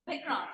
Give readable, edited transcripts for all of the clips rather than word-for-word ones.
Background.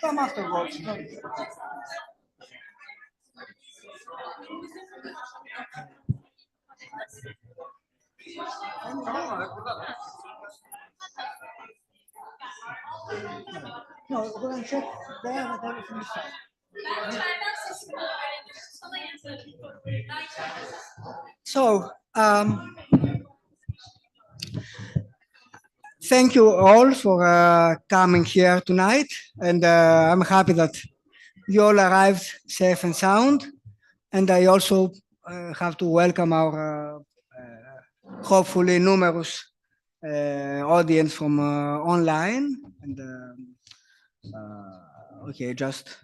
Come afterwards. No, go and check there and everything is fine. So, thank you all for coming here tonight, and I'm happy that you all arrived safe and sound. And I also have to welcome our hopefully numerous audience from online. And okay, just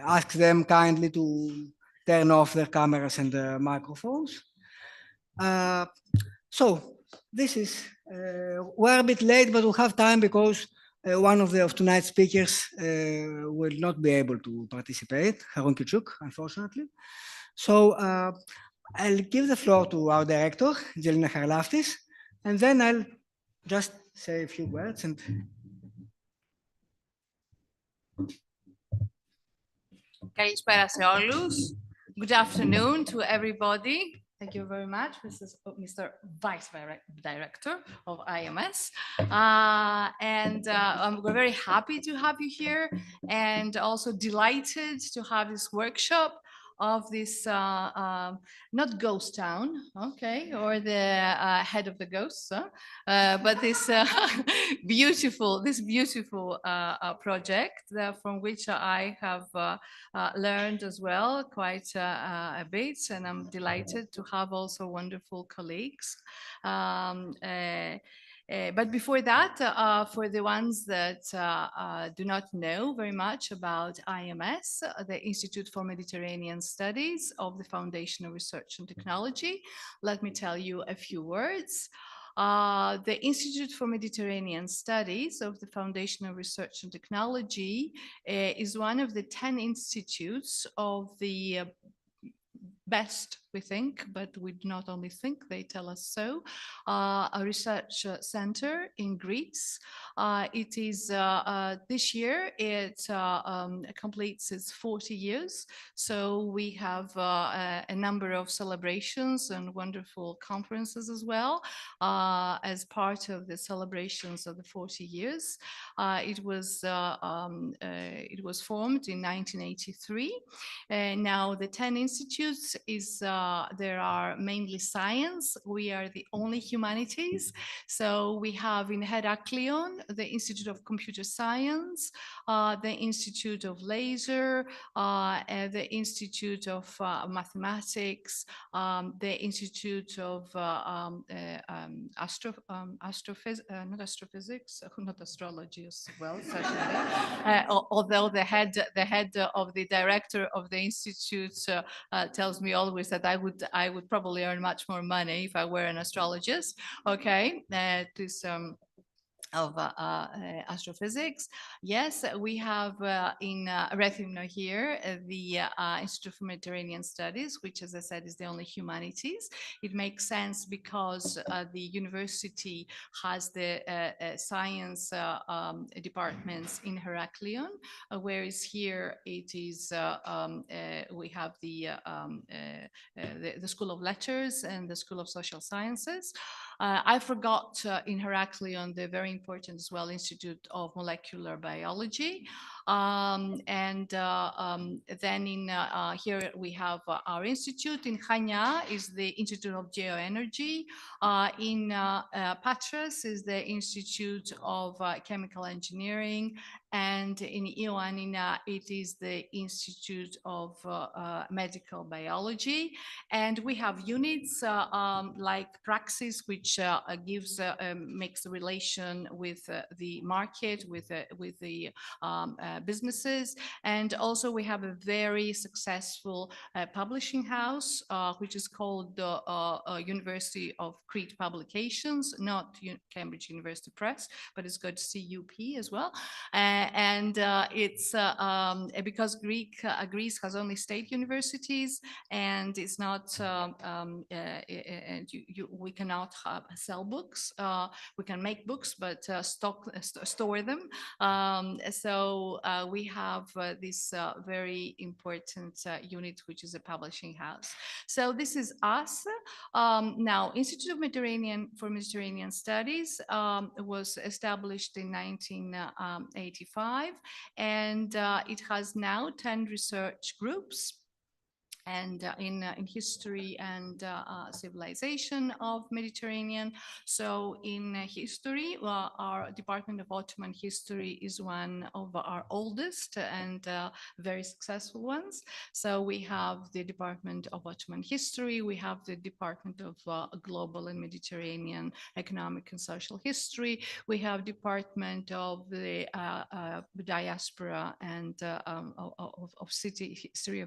ask them kindly to turn off their cameras and microphones. So this is, we're a bit late, but we have time because one of tonight's speakers will not be able to participate, Harun Küçük, unfortunately. So I'll give the floor to our director, Jelena Harlaftis, and then I'll just say a few words. And Καλησπέρα σε όλους. Good afternoon to everybody. Thank you very much, Mr. Vice Director of IMS. We're very happy to have you here and also delighted to have this workshop of this, not ghost town, okay, or the head of the ghosts, but this beautiful project from which I have learned as well quite a bit, and I'm delighted to have also wonderful colleagues. But before that, for the ones that do not know very much about IMS, the Institute for Mediterranean Studies of the Foundation of Research and Technology, let me tell you a few words. The Institute for Mediterranean Studies of the Foundation of Research and Technology is one of the 10 institutes of the best, we think, but we do not only think, they tell us so, a research center in Greece. It is, this year, it completes its 40 years. So we have a number of celebrations and wonderful conferences as well as part of the celebrations of the 40 years. It was formed in 1983. Now the 10 institutes is there are mainly science. We are the only humanities. So we have in Heraklion the Institute of Computer Science, the Institute of Laser, the Institute of Mathematics, the Institute of not astrophysics, not astrology as well, certainly. Although the head of the director of the institute tells me always that I would probably earn much more money if I were an astrologist. Okay, of astrophysics. Yes, we have in Rethymno here the Institute for Mediterranean Studies, which, as I said, is the only humanities. It makes sense because the university has the science departments in Heraklion, whereas here it is we have the School of Letters and the School of Social Sciences. I forgot in Heraklion the very important as well Institute of Molecular Biology. Then here we have our institute. In Chania is the Institute of Geoenergy. In Patras is the Institute of Chemical Engineering. And in Ioannina, it is the Institute of Medical Biology. And we have units like Praxis, which makes the relation with the market, with the businesses. And also we have a very successful publishing house, which is called the University of Crete Publications, not Cambridge University Press, but it's got CUP as well. It's because Greece has only state universities, and it's not, we cannot sell books. We can make books, but store them. So we have this very important unit, which is a publishing house. So this is us. Now, Institute of Mediterranean Studies was established in 1985, and it has now 10 research groups. And in history and civilization of Mediterranean. So in history, our Department of Ottoman History is one of our oldest and very successful ones. So we have the Department of Ottoman History, we have the Department of Global and Mediterranean Economic and Social History, we have Department of the Diaspora and of City History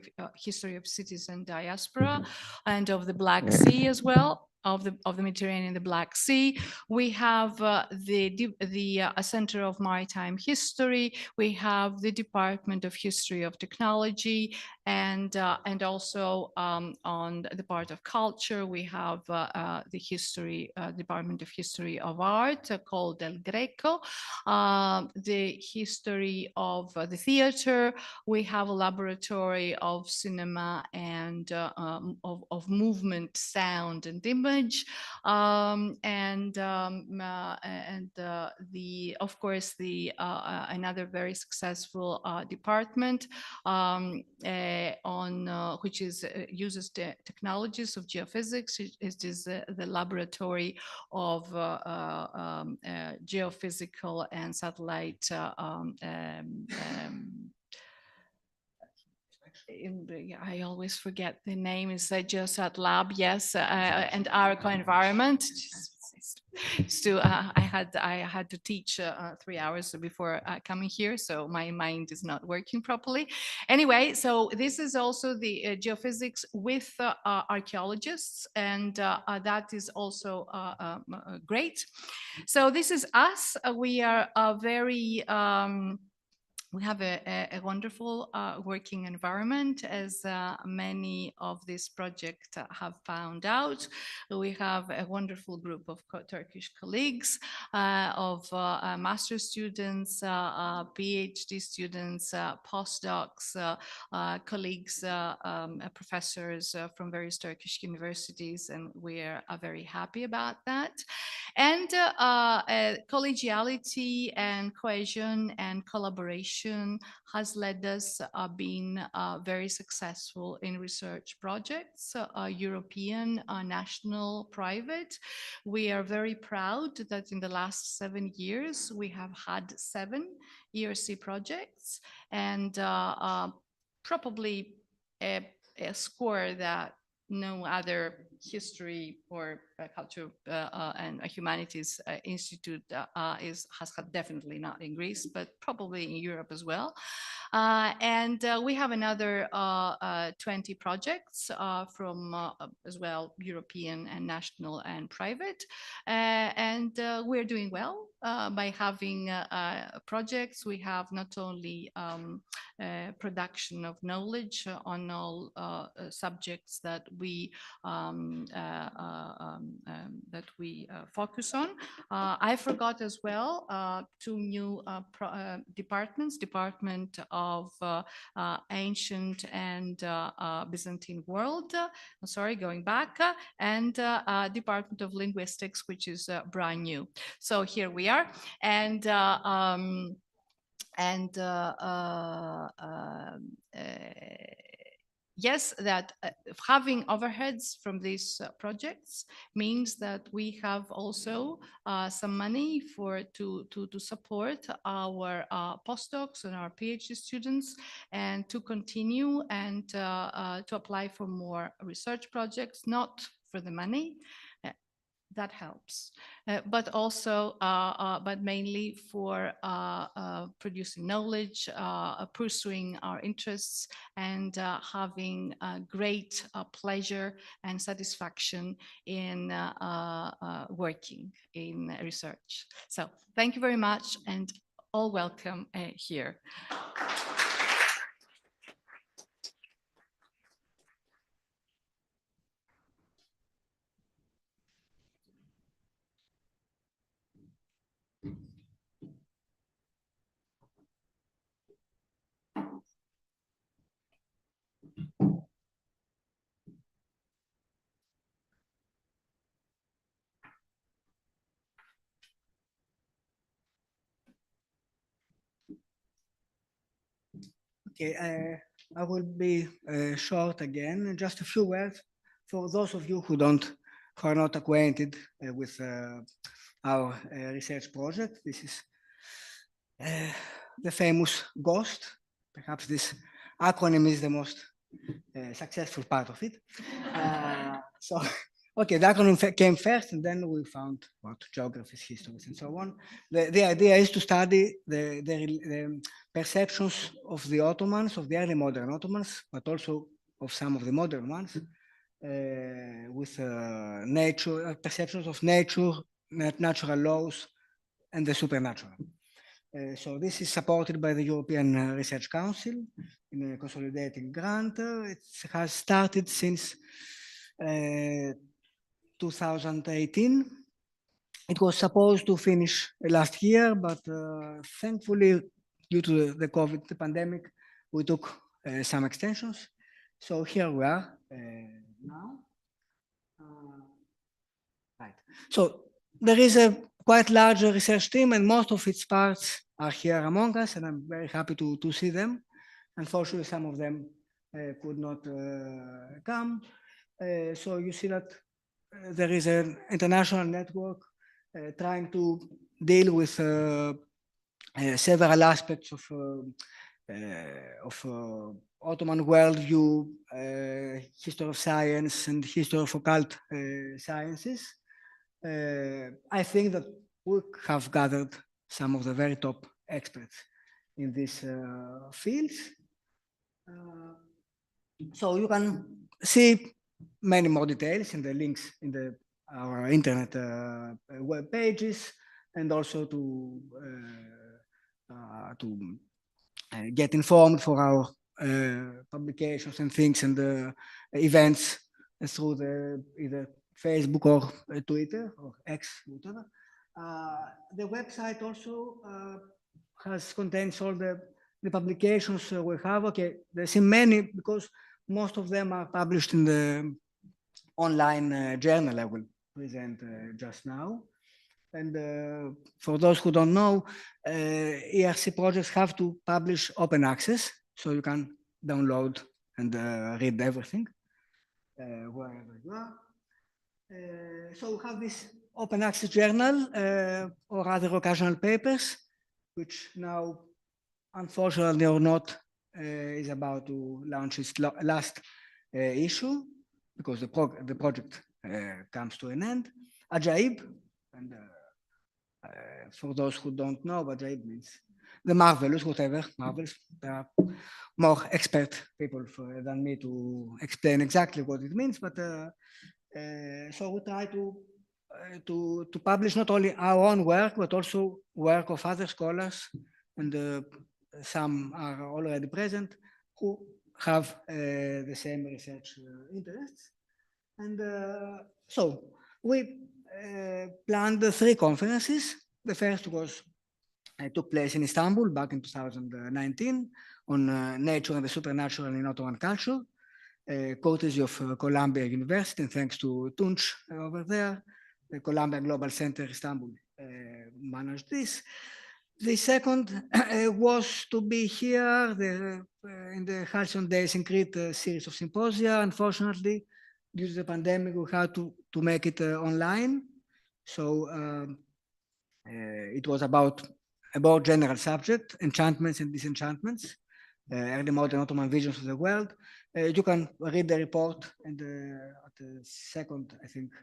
of Cities and Diaspora, and of the Black Sea as well, of the Mediterranean, the Black Sea. We have the Center of Maritime History. We have the Department of History of Technology, and also on the part of culture, we have the Department of History of Art called El Greco. The history of the theater. We have a laboratory of cinema and of movement, sound, and image, of course another very successful department which uses the technologies of geophysics. It is the laboratory of geophysical and satellite I always forget the name. It's Geosat Lab, yes, and Arco Environment. I had to teach 3 hours before coming here, so my mind is not working properly. Anyway, so this is also the geophysics with archaeologists, and that is also great. So this is us. We are very we have a wonderful working environment, as many of these projects have found out. We have a wonderful group of Turkish colleagues, of master students, PhD students, postdocs, colleagues, professors from various Turkish universities, and we are very happy about that. And collegiality and cohesion and collaboration has led us being very successful in research projects, European, national, private. We are very proud that in the last 7 years, we have had 7 ERC projects, and probably a score that no other history or culture and humanities institute has definitely not in Greece, but probably in Europe as well. And we have another 20 projects from as well European and national and private. And we're doing well by having projects. We have not only production of knowledge on all subjects that we focus on. I forgot as well 2 new departments: Department of Ancient and Byzantine World. Sorry, going back, and Department of Linguistics, which is brand new. So here we are, and And yes, that having overheads from these projects means that we have also some money to support our postdocs and our PhD students, and to continue and to apply for more research projects, not for the money. That helps, but also, but mainly for producing knowledge, pursuing our interests, and having great pleasure and satisfaction in working in research. So thank you very much, and all welcome here. Okay, I will be short again. Just a few words for those of you who are not acquainted with our research project. This is the famous GHOST. Perhaps this acronym is the most successful part of it. So, okay, the acronym came first, and then we found what geographies, histories, and so on. The idea is to study the perceptions of the Ottomans, of the early modern Ottomans, but also of some of the modern ones, with nature, perceptions of nature, natural laws, and the supernatural. So this is supported by the European Research Council in a consolidating grant. It has started since 2018. It was supposed to finish last year, but thankfully, due to the COVID pandemic, we took some extensions. So here we are now. Right. So there is a quite large research team, and most of its parts are here among us, and I'm very happy to see them. Unfortunately, some of them could not come. So you see that there is an international network trying to deal with several aspects of Ottoman worldview, history of science, and history of occult sciences. I think that we have gathered some of the very top experts in these fields. So you can see many more details in the links in our internet web pages, and also to get informed for our publications and things and events through either Facebook or Twitter or X, whatever. The website also contains all the publications we have. Okay, there's many, because most of them are published in the online journal I will present just now. And for those who don't know, ERC projects have to publish open access, so you can download and read everything wherever you are. So we have this open access journal or other occasional papers, which now, unfortunately or not, is about to launch its last issue, because the project comes to an end. Ajaib, and for those who don't know, Ajaib means the marvelous, whatever, marvels. There are more expert people than me to explain exactly what it means, but so we try to publish not only our own work, but also work of other scholars, and some are already present who have the same research interests. And so we planned 3 conferences. The first took place in Istanbul back in 2019 on nature and the supernatural in Ottoman culture, courtesy of Columbia University, and thanks to Tunç over there. The Columbia Global Center Istanbul managed this. The second was to be here in the Halcyon Days in Crete series of symposia. Unfortunately, due to the pandemic, we had to make it online. So it was about a more general subject, enchantments and disenchantments, early modern Ottoman visions of the world. You can read the report and at the second, I think,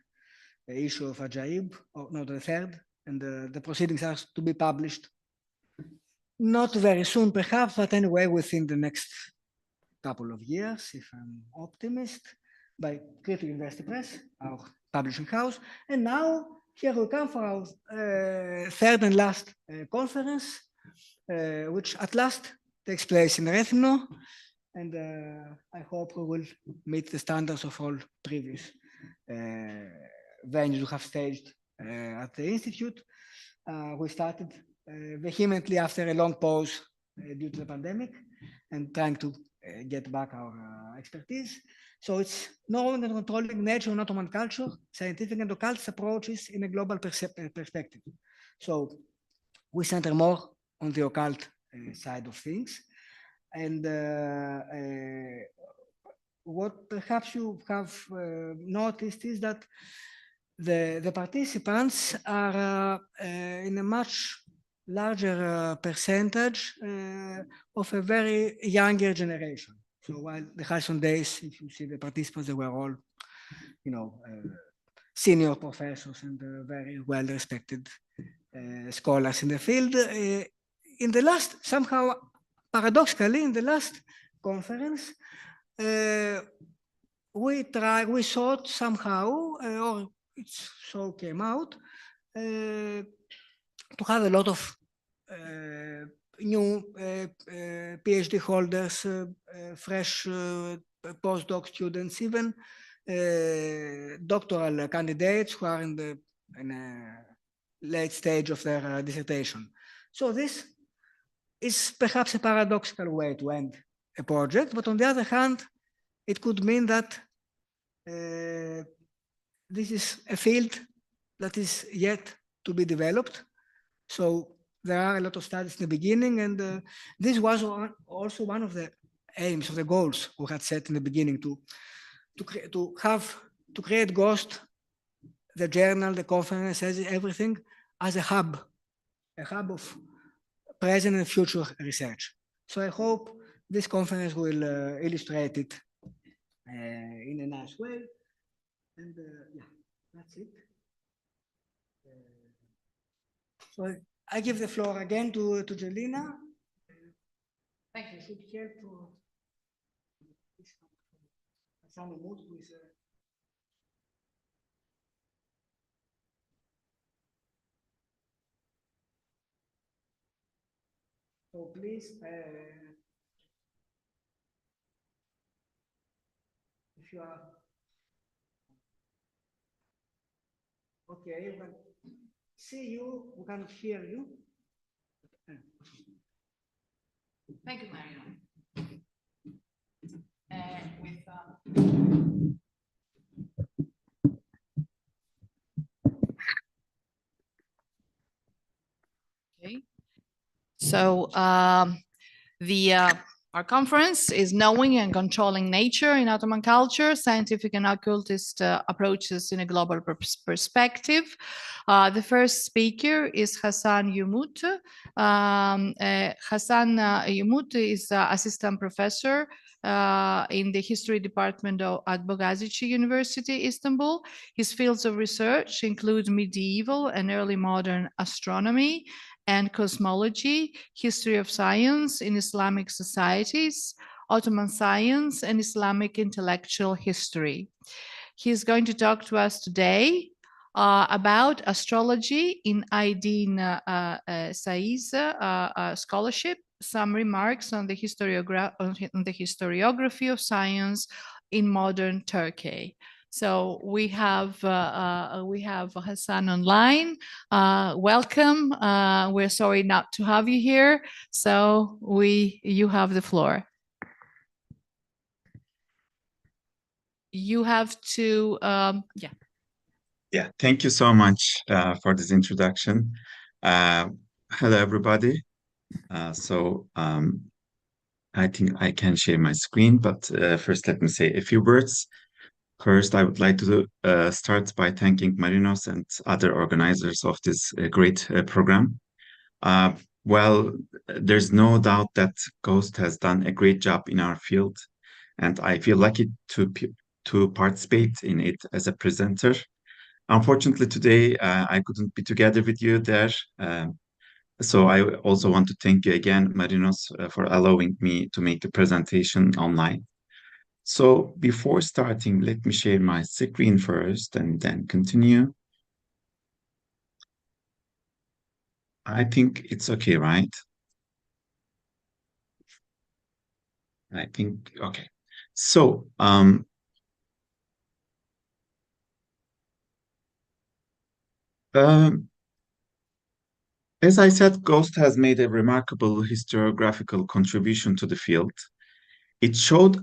issue of Ajaib, or no, the third, and the proceedings are to be published not very soon, perhaps, but anyway, within the next couple of years, if I'm optimist, by Crete University Press, our publishing house. And now, here we come for our third and last conference, which at last takes place in Rethymno. And I hope we will meet the standards of all previous venues we have staged at the Institute. We started vehemently after a long pause due to the pandemic and trying to get back our expertise. So it's knowing and controlling nature and Ottoman culture, scientific and occultist approaches in a global perspective. So we center more on the occult side of things. And what perhaps you have noticed is that the participants are in a much larger percentage of a very younger generation. So while the Halcyon Days, if you see the participants, they were all, senior professors and very well-respected scholars in the field. In the last, somehow, paradoxically, in the last conference, we thought somehow, or it so came out, to have a lot of new PhD holders, fresh postdoc students, even doctoral candidates who are in a late stage of their dissertation. So this is perhaps a paradoxical way to end a project, but on the other hand, it could mean that this is a field that is yet to be developed. So there are a lot of studies in the beginning, and this was also one of the aims, of the goals we had set in the beginning to create GHOST, the journal, the conference, everything as a hub of present and future research. So I hope this conference will illustrate it in a nice way. And yeah, that's it. So I give the floor again to Jelena. Thank you. Should help some mood with. So please, if you are okay, we can see you, we can hear you. Thank you, Mariano. Okay. So our conference is Knowing and Controlling Nature in Ottoman Culture, Scientific and Occultist Approaches in a Global Perspective. The first speaker is Hasan Yumut. Hasan Yumut is Assistant Professor in the History Department at Bogazici University, Istanbul. His fields of research include medieval and early modern astronomy and cosmology, history of science in Islamic societies, Ottoman science, and Islamic intellectual history. He's going to talk to us today about astrology in Aydin Saiz's scholarship, some remarks on the historiography of science in modern Turkey. So we have Hasan online. Welcome. We're sorry not to have you here. So you have the floor. You have to Yeah. Thank you so much for this introduction. Hello, everybody. I think I can share my screen, but first let me say a few words. First, I would like to start by thanking Marinos and other organizers of this great program. Uh, well, there's no doubt that Ghost has done a great job in our field, and I feel lucky to participate in it as a presenter. Unfortunately, today I couldn't be together with you there. So I also want to thank you again, Marinos, for allowing me to make the presentation online. So before starting, let me share my screen first and then continue. I think it's okay, right? I think, okay. So, as I said, Ghost has made a remarkable historiographical contribution to the field. It showed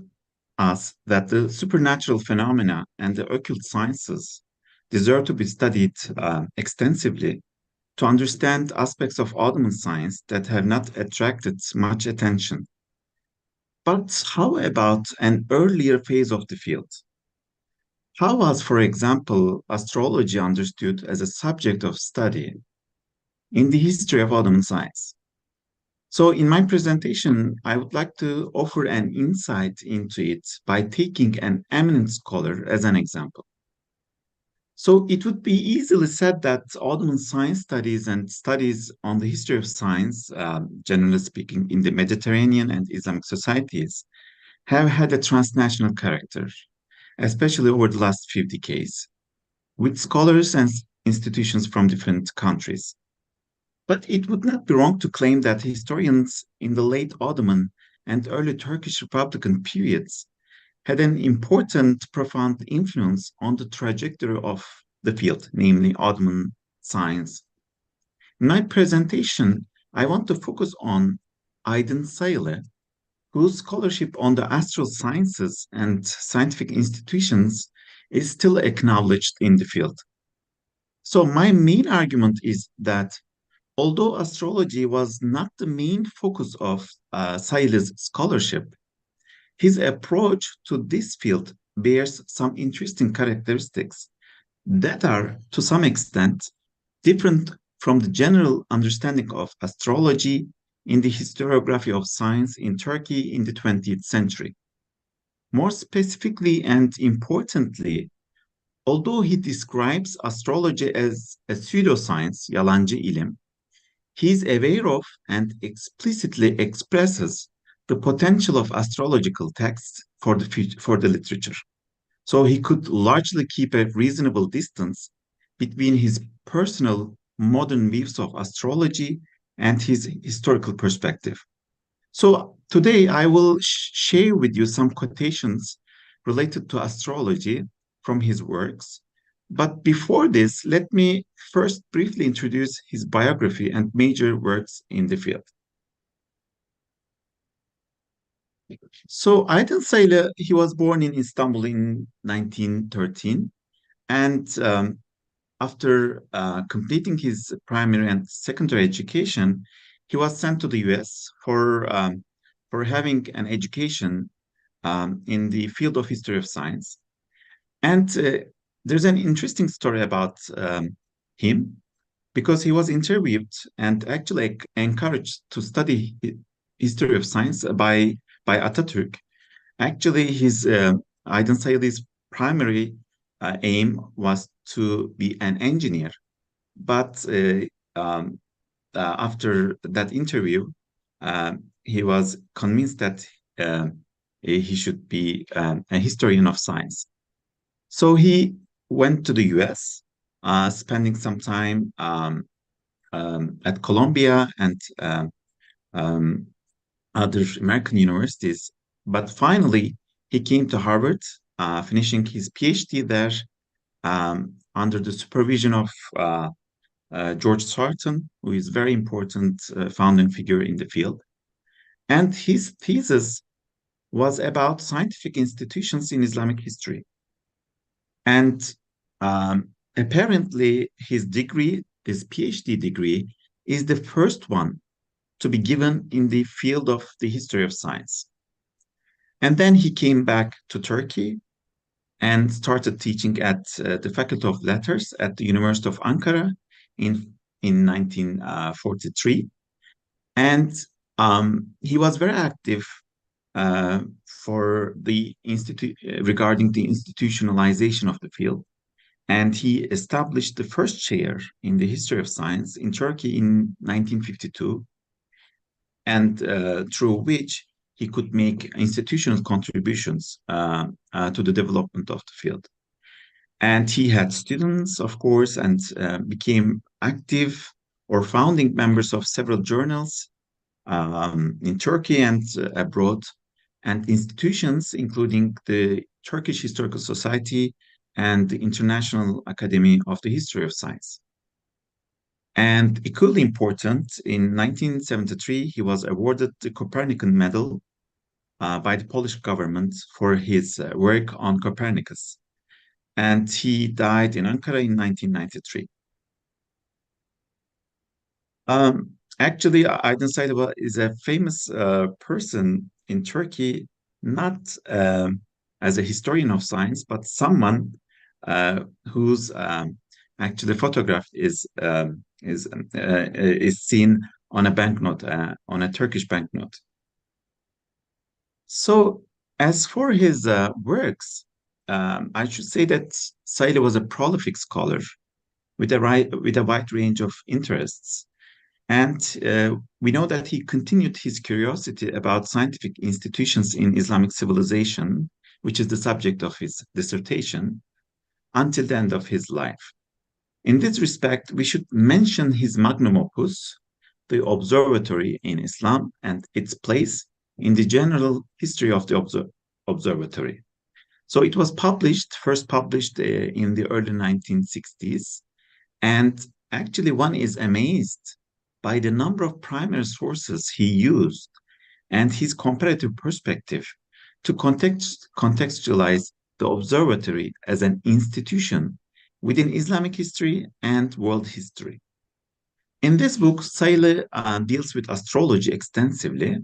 us that the supernatural phenomena and the occult sciences deserve to be studied extensively to understand aspects of Ottoman science that have not attracted much attention. But how about an earlier phase of the field? How was, for example, astrology understood as a subject of study in the history of Ottoman science? So, in my presentation, I would like to offer an insight into it by taking an eminent scholar as an example. So, it would be easily said that Ottoman science studies and studies on the history of science, generally speaking, in the Mediterranean and Islamic societies, have had a transnational character, especially over the last few decades, with scholars and institutions from different countries. But it would not be wrong to claim that historians in the late Ottoman and early Turkish Republican periods had an important, profound influence on the trajectory of the field, namely Ottoman science. In my presentation, I want to focus on Aydın Sayılı, whose scholarship on the astral sciences and scientific institutions is still acknowledged in the field. So, my main argument is that although astrology was not the main focus of Sayılı's scholarship, his approach to this field bears some interesting characteristics that are, to some extent, different from the general understanding of astrology in the historiography of science in Turkey in the 20th century. More specifically and importantly, although he describes astrology as a pseudoscience, yalancı ilim, he is aware of and explicitly expresses the potential of astrological texts for the literature. So he could largely keep a reasonable distance between his personal modern views of astrology and his historical perspective. So today I will share with you some quotations related to astrology from his works. But before this, let me first briefly introduce his biography and major works in the field. So Aydın Sayılı, he was born in Istanbul in 1913, and after completing his primary and secondary education, he was sent to the US for having an education in the field of history of science. And there's an interesting story about him because he was interviewed and actually encouraged to study history of science by Atatürk. Actually, Aydın Sayılı's primary aim was to be an engineer, but after that interview, he was convinced that he should be a historian of science. So he went to the US, spending some time at Columbia and other American universities. But finally, he came to Harvard, finishing his PhD there under the supervision of George Sarton, who is a very important founding figure in the field. And his thesis was about scientific institutions in Islamic history. And apparently, his PhD degree, is the first one to be given in the field of the history of science. And then he came back to Turkey and started teaching at the Faculty of Letters at the University of Ankara in 1943. And he was very active for the regarding the institutionalization of the field. And he established the first chair in the history of science in Turkey in 1952, and through which he could make institutional contributions to the development of the field. And he had students, of course, and became active or founding members of several journals in Turkey and abroad, and institutions including the Turkish Historical Society and the International Academy of the History of Science. And equally important, in 1973, he was awarded the Copernican Medal by the Polish government for his work on Copernicus. And he died in Ankara in 1993. Actually, Aydın Saylı is a famous person in Turkey, not as a historian of science, but someone whose actually photograph is seen on a banknote, on a Turkish banknote. So, as for his works, I should say that Saylı was a prolific scholar with a wide range of interests. And we know that he continued his curiosity about scientific institutions in Islamic civilization, which is the subject of his dissertation, until the end of his life. In this respect, we should mention his magnum opus, the Observatory in Islam, and its place in the general history of the observatory. So it was first published in the early 1960s, and actually one is amazed by the number of primary sources he used and his comparative perspective to contextualize the observatory as an institution within Islamic history and world history. In this book, Saylı deals with astrology extensively,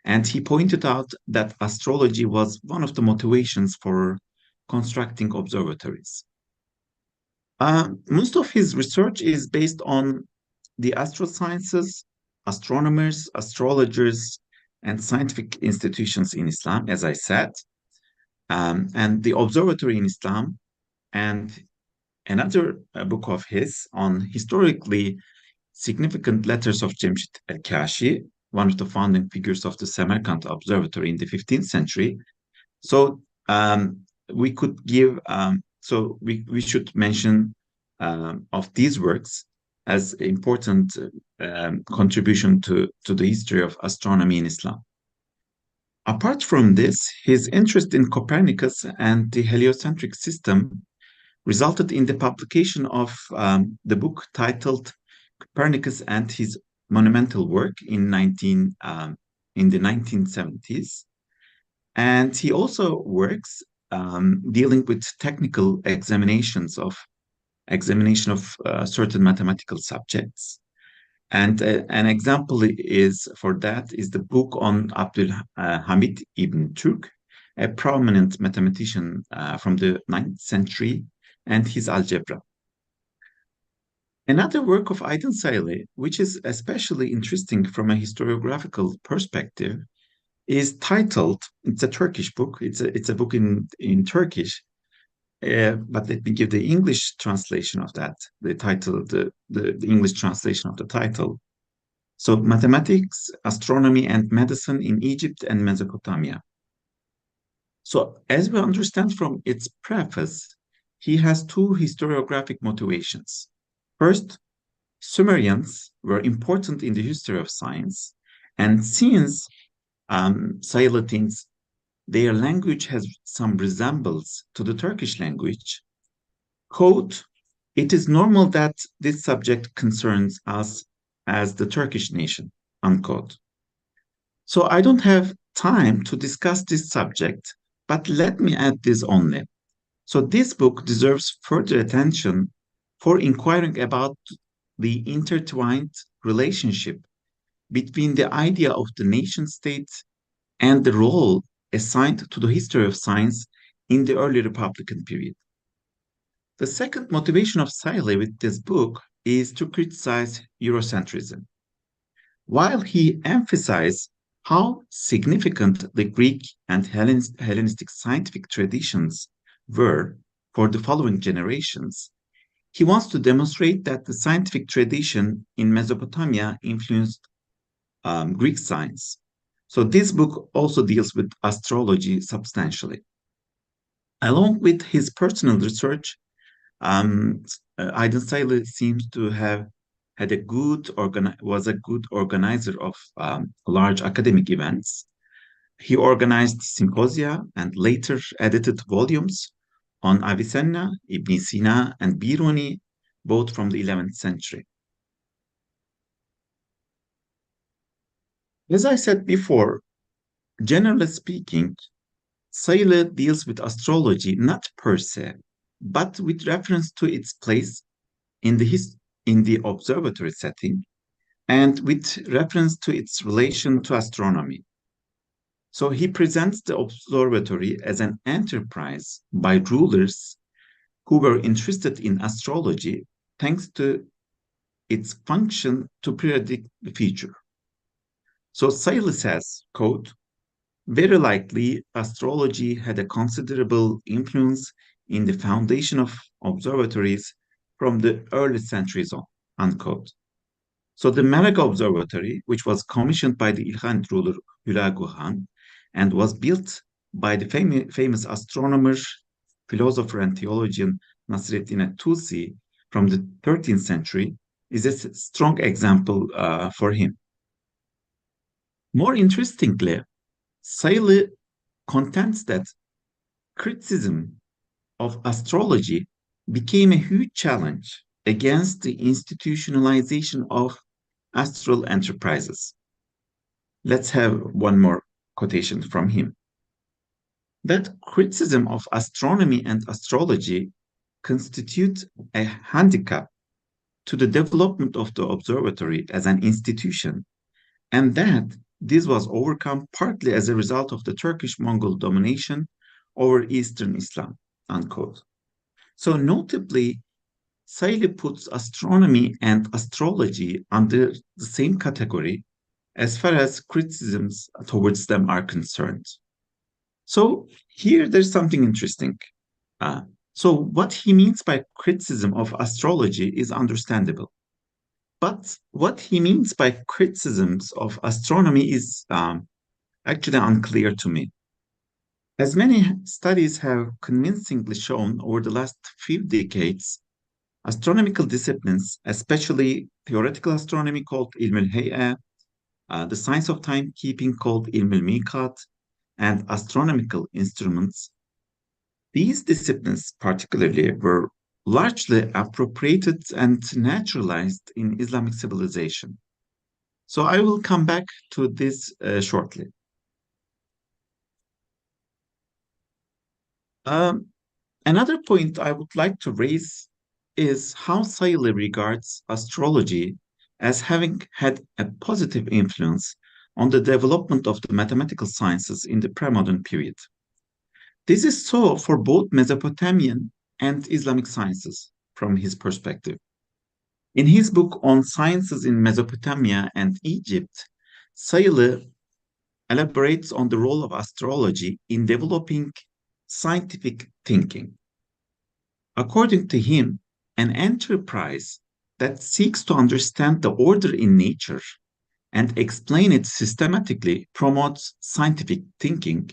and he pointed out that astrology was one of the motivations for constructing observatories. Most of his research is based on the astral sciences, astronomers, astrologers, and scientific institutions in Islam, as I said, and the observatory in Islam, and another book of his on historically significant letters of Cemşit el-Kaşi, one of the founding figures of the Samarkand Observatory in the 15th century. So we could give, we should mention of these works as important contribution to the history of astronomy in Islam. Apart from this, his interest in Copernicus and the heliocentric system resulted in the publication of the book titled Copernicus and His Monumental Work in the 1970s. And he also works dealing with technical examination of certain mathematical subjects. And an example for that is the book on Abdul Hamid ibn Turk, a prominent mathematician from the 9th century, and his algebra. Another work of Aydın Saylı, which is especially interesting from a historiographical perspective, is titled, it's a Turkish book, it's a book in Turkish, but let me give the English translation of that, the title, the English translation of the title. So, Mathematics, Astronomy, and Medicine in Egypt and Mesopotamia. So, as we understand from its preface, he has two historiographic motivations. First, Sumerians were important in the history of science, and since Saylı thinks their language has some resemblance to the Turkish language, quote, it is normal that this subject concerns us as the Turkish nation, unquote. So I don't have time to discuss this subject, but let me add this only. So this book deserves further attention for inquiring about the intertwined relationship between the idea of the nation state and the role assigned to the history of science in the early Republican period. The second motivation of Sayle with this book is to criticize Eurocentrism. While he emphasized how significant the Greek and Hellenistic scientific traditions were for the following generations, he wants to demonstrate that the scientific tradition in Mesopotamia influenced Greek science. So this book also deals with astrology substantially. Along with his personal research, Aydın Sayılı seems to have had was a good organizer of large academic events. He organized symposia and later edited volumes on Avicenna, Ibn Sina, and Biruni, both from the 11th century. As I said before, generally speaking, Sayılı deals with astrology not per se, but with reference to its place in the observatory setting and with reference to its relation to astronomy. So he presents the observatory as an enterprise by rulers who were interested in astrology thanks to its function to predict the future. So Sayılı says, quote, very likely astrology had a considerable influence in the foundation of observatories from the early centuries on, unquote. So the Malaga Observatory, which was commissioned by the Ilkhanid ruler Hulagu Khan and was built by the famous astronomer, philosopher, and theologian Nasreddin Tusi from the 13th century, is a strong example for him. More interestingly, Sayılı contends that criticism of astrology became a huge challenge against the institutionalization of astral enterprises. Let's have one more quotation from him. That criticism of astronomy and astrology constitutes a handicap to the development of the observatory as an institution, and that this was overcome partly as a result of the Turkish-Mongol domination over Eastern Islam, unquote. So notably, Sayılı puts astronomy and astrology under the same category as far as criticisms towards them are concerned. So here there's something interesting. So what he means by criticism of astrology is understandable. But what he means by criticisms of astronomy is actually unclear to me. As many studies have convincingly shown over the last few decades, astronomical disciplines, especially theoretical astronomy called Ilm al-Hay'a, the science of timekeeping called Ilm al-Miqat, and astronomical instruments, these disciplines particularly were largely appropriated and naturalized in Islamic civilization. So I will come back to this shortly. Another point I would like to raise is how Sayılı regards astrology as having had a positive influence on the development of the mathematical sciences in the pre-modern period. This is so for both Mesopotamian and Islamic sciences from his perspective. In his book on sciences in Mesopotamia and Egypt, Sayılı elaborates on the role of astrology in developing scientific thinking. According to him, an enterprise that seeks to understand the order in nature and explain it systematically promotes scientific thinking,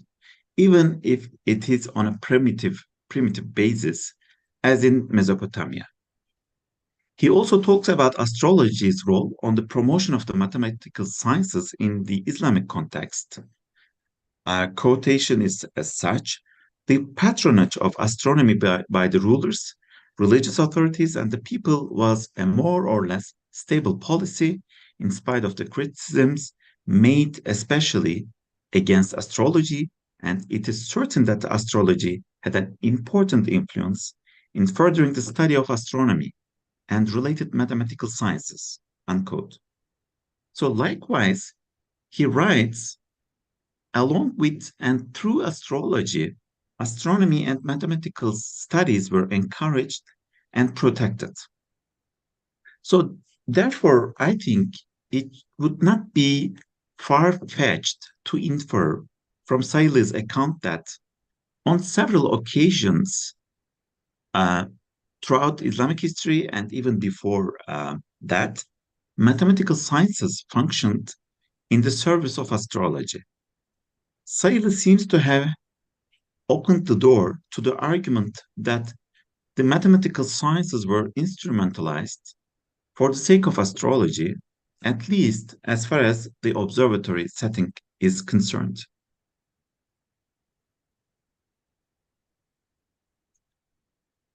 even if it is on a primitive basis, as in Mesopotamia. He also talks about astrology's role on the promotion of the mathematical sciences in the Islamic context. Quotation is as such: the patronage of astronomy by the rulers, religious authorities, and the people was a more or less stable policy in spite of the criticisms made especially against astrology, and it is certain that astrology had an important influence in furthering the study of astronomy and related mathematical sciences, unquote. So likewise, he writes, along with and through astrology, astronomy and mathematical studies were encouraged and protected. So therefore, I think it would not be far-fetched to infer from Sayles's account that on several occasions throughout Islamic history and even before that, mathematical sciences functioned in the service of astrology. Sayles seems to have opened the door to the argument that the mathematical sciences were instrumentalized for the sake of astrology, at least as far as the observatory setting is concerned.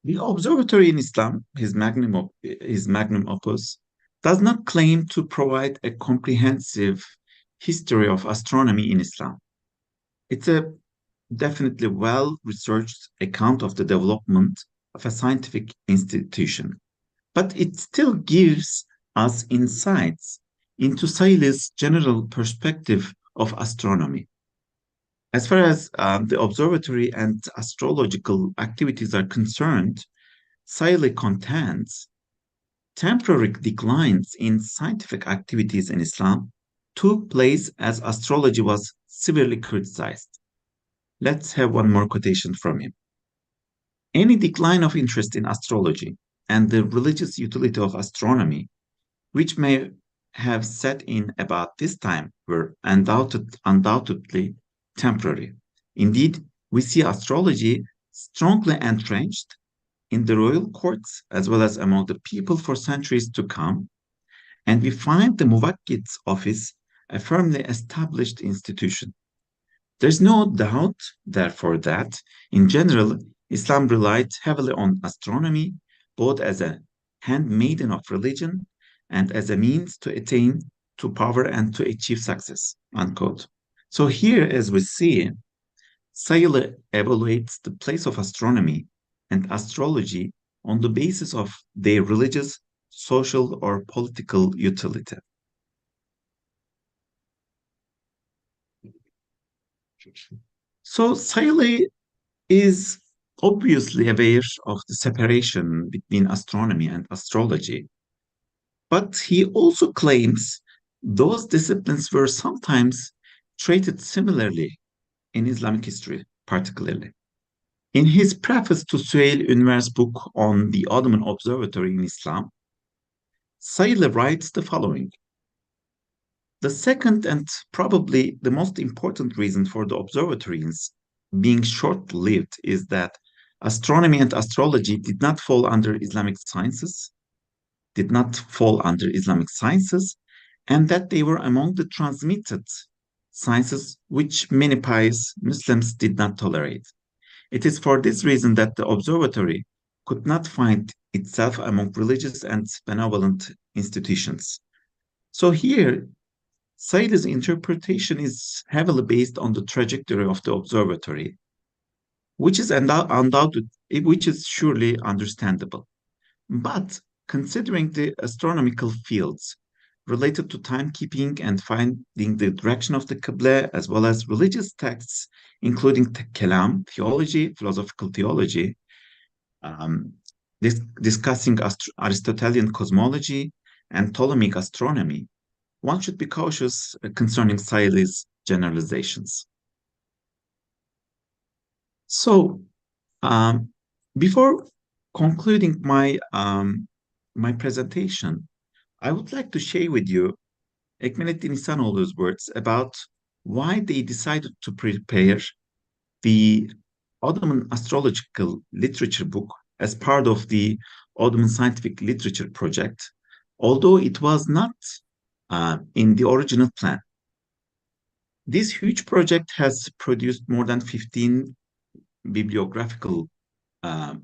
The observatory in Islam, his magnum opus, does not claim to provide a comprehensive history of astronomy in Islam. It's a definitely well-researched account of the development of a scientific institution, but it still gives us insights into Sayles's general perspective of astronomy. As far as the observatory and astrological activities are concerned, Sayles contends temporary declines in scientific activities in Islam took place as astrology was severely criticized. Let's have one more quotation from him. Any decline of interest in astrology and the religious utility of astronomy, which may have set in about this time, were undoubtedly temporary. Indeed, we see astrology strongly entrenched in the royal courts as well as among the people for centuries to come, and we find the Muwakkil's office a firmly established institution. There's no doubt, therefore, that in general, Islam relied heavily on astronomy, both as a handmaiden of religion and as a means to attain to power and to achieve success, unquote. So here, as we see, Sayles evaluates the place of astronomy and astrology on the basis of their religious, social, or political utility. So Sayles is obviously aware of the separation between astronomy and astrology, but he also claims those disciplines were sometimes treated similarly in Islamic history, particularly. In his preface to Süheyl Ünver's book on the Ottoman Observatory in Islam, Sayles writes the following. The second and probably the most important reason for the observatories being short-lived is that astronomy and astrology did not fall under Islamic sciences, and that they were among the transmitted sciences which many pious Muslims did not tolerate. It is for this reason that the observatory could not find itself among religious and benevolent institutions. So here, Sayles' interpretation is heavily based on the trajectory of the observatory, which is surely understandable. But considering the astronomical fields related to timekeeping and finding the direction of the Qibla, as well as religious texts, including Kalam, theology, philosophical theology, discussing Aristotelian cosmology and Ptolemaic astronomy, one should be cautious concerning Sayles' generalizations. So, before concluding my presentation, I would like to share with you Ekmelettin İhsanoğlu's words about why they decided to prepare the Ottoman astrological literature book as part of the Ottoman Scientific Literature Project, although it was not in the original plan. This huge project has produced more than 15 bibliographical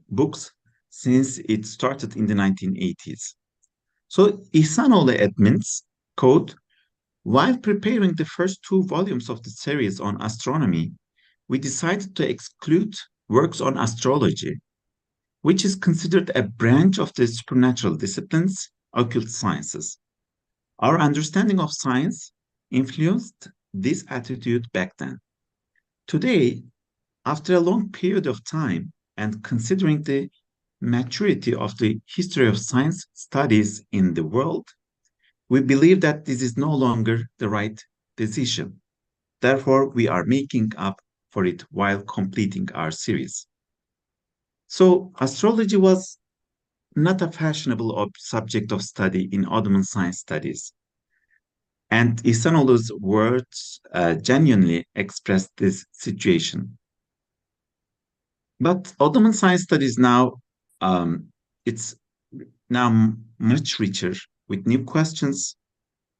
books since it started in the 1980s. So İhsanoğlu admits, quote, while preparing the first 2 volumes of the series on astronomy, we decided to exclude works on astrology which is considered a branch of the supernatural disciplines, occult sciences. Our understanding of science influenced this attitude back then. Today, after a long period of time and considering the maturity of the history of science studies in the world, we believe that this is no longer the right decision. Therefore, we are making up for it while completing our series. So, astrology was not a fashionable subject of study in Ottoman science studies. And İhsanoğlu's words genuinely expressed this situation. But Ottoman science studies now, it's now much richer with new questions,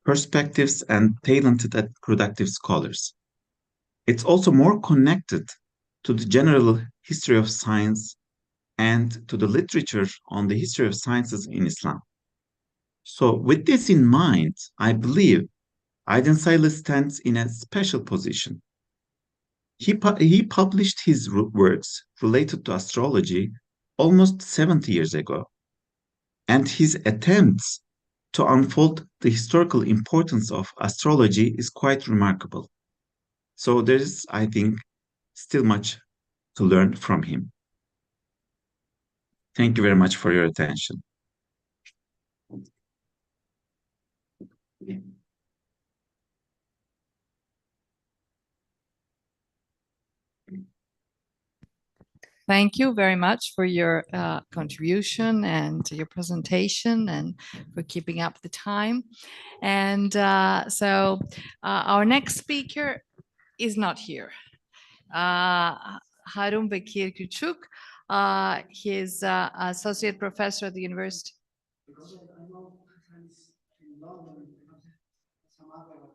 perspectives, and talented and productive scholars. It's also more connected to the general history of science and to the literature on the history of sciences in Islam. So with this in mind, I believe Aydın Sayılı stands in a special position. He published his works related to astrology almost 70 years ago, and his attempts to unfold the historical importance of astrology is quite remarkable. So there is, I think, still much to learn from him. Thank you very much for your attention. Thank you very much for your contribution and your presentation and for keeping up the time. And so our next speaker is not here. Harun Bekir Küçük, he's associate professor at the university. Because I know he's in London, some other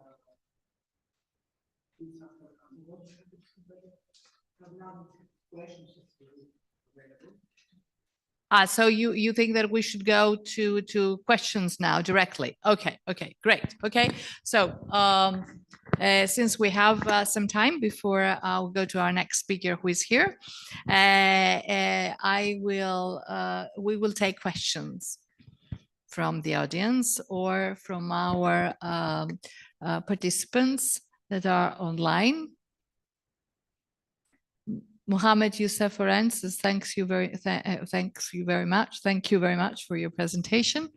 So you think that we should go to questions now directly? Okay, great. Okay, so since we have some time before I'll go to our next speaker who is here, we will take questions from the audience or from our participants that are online. Muhammad Youssef Forensis, thanks you very much. Thank you very much for your presentation.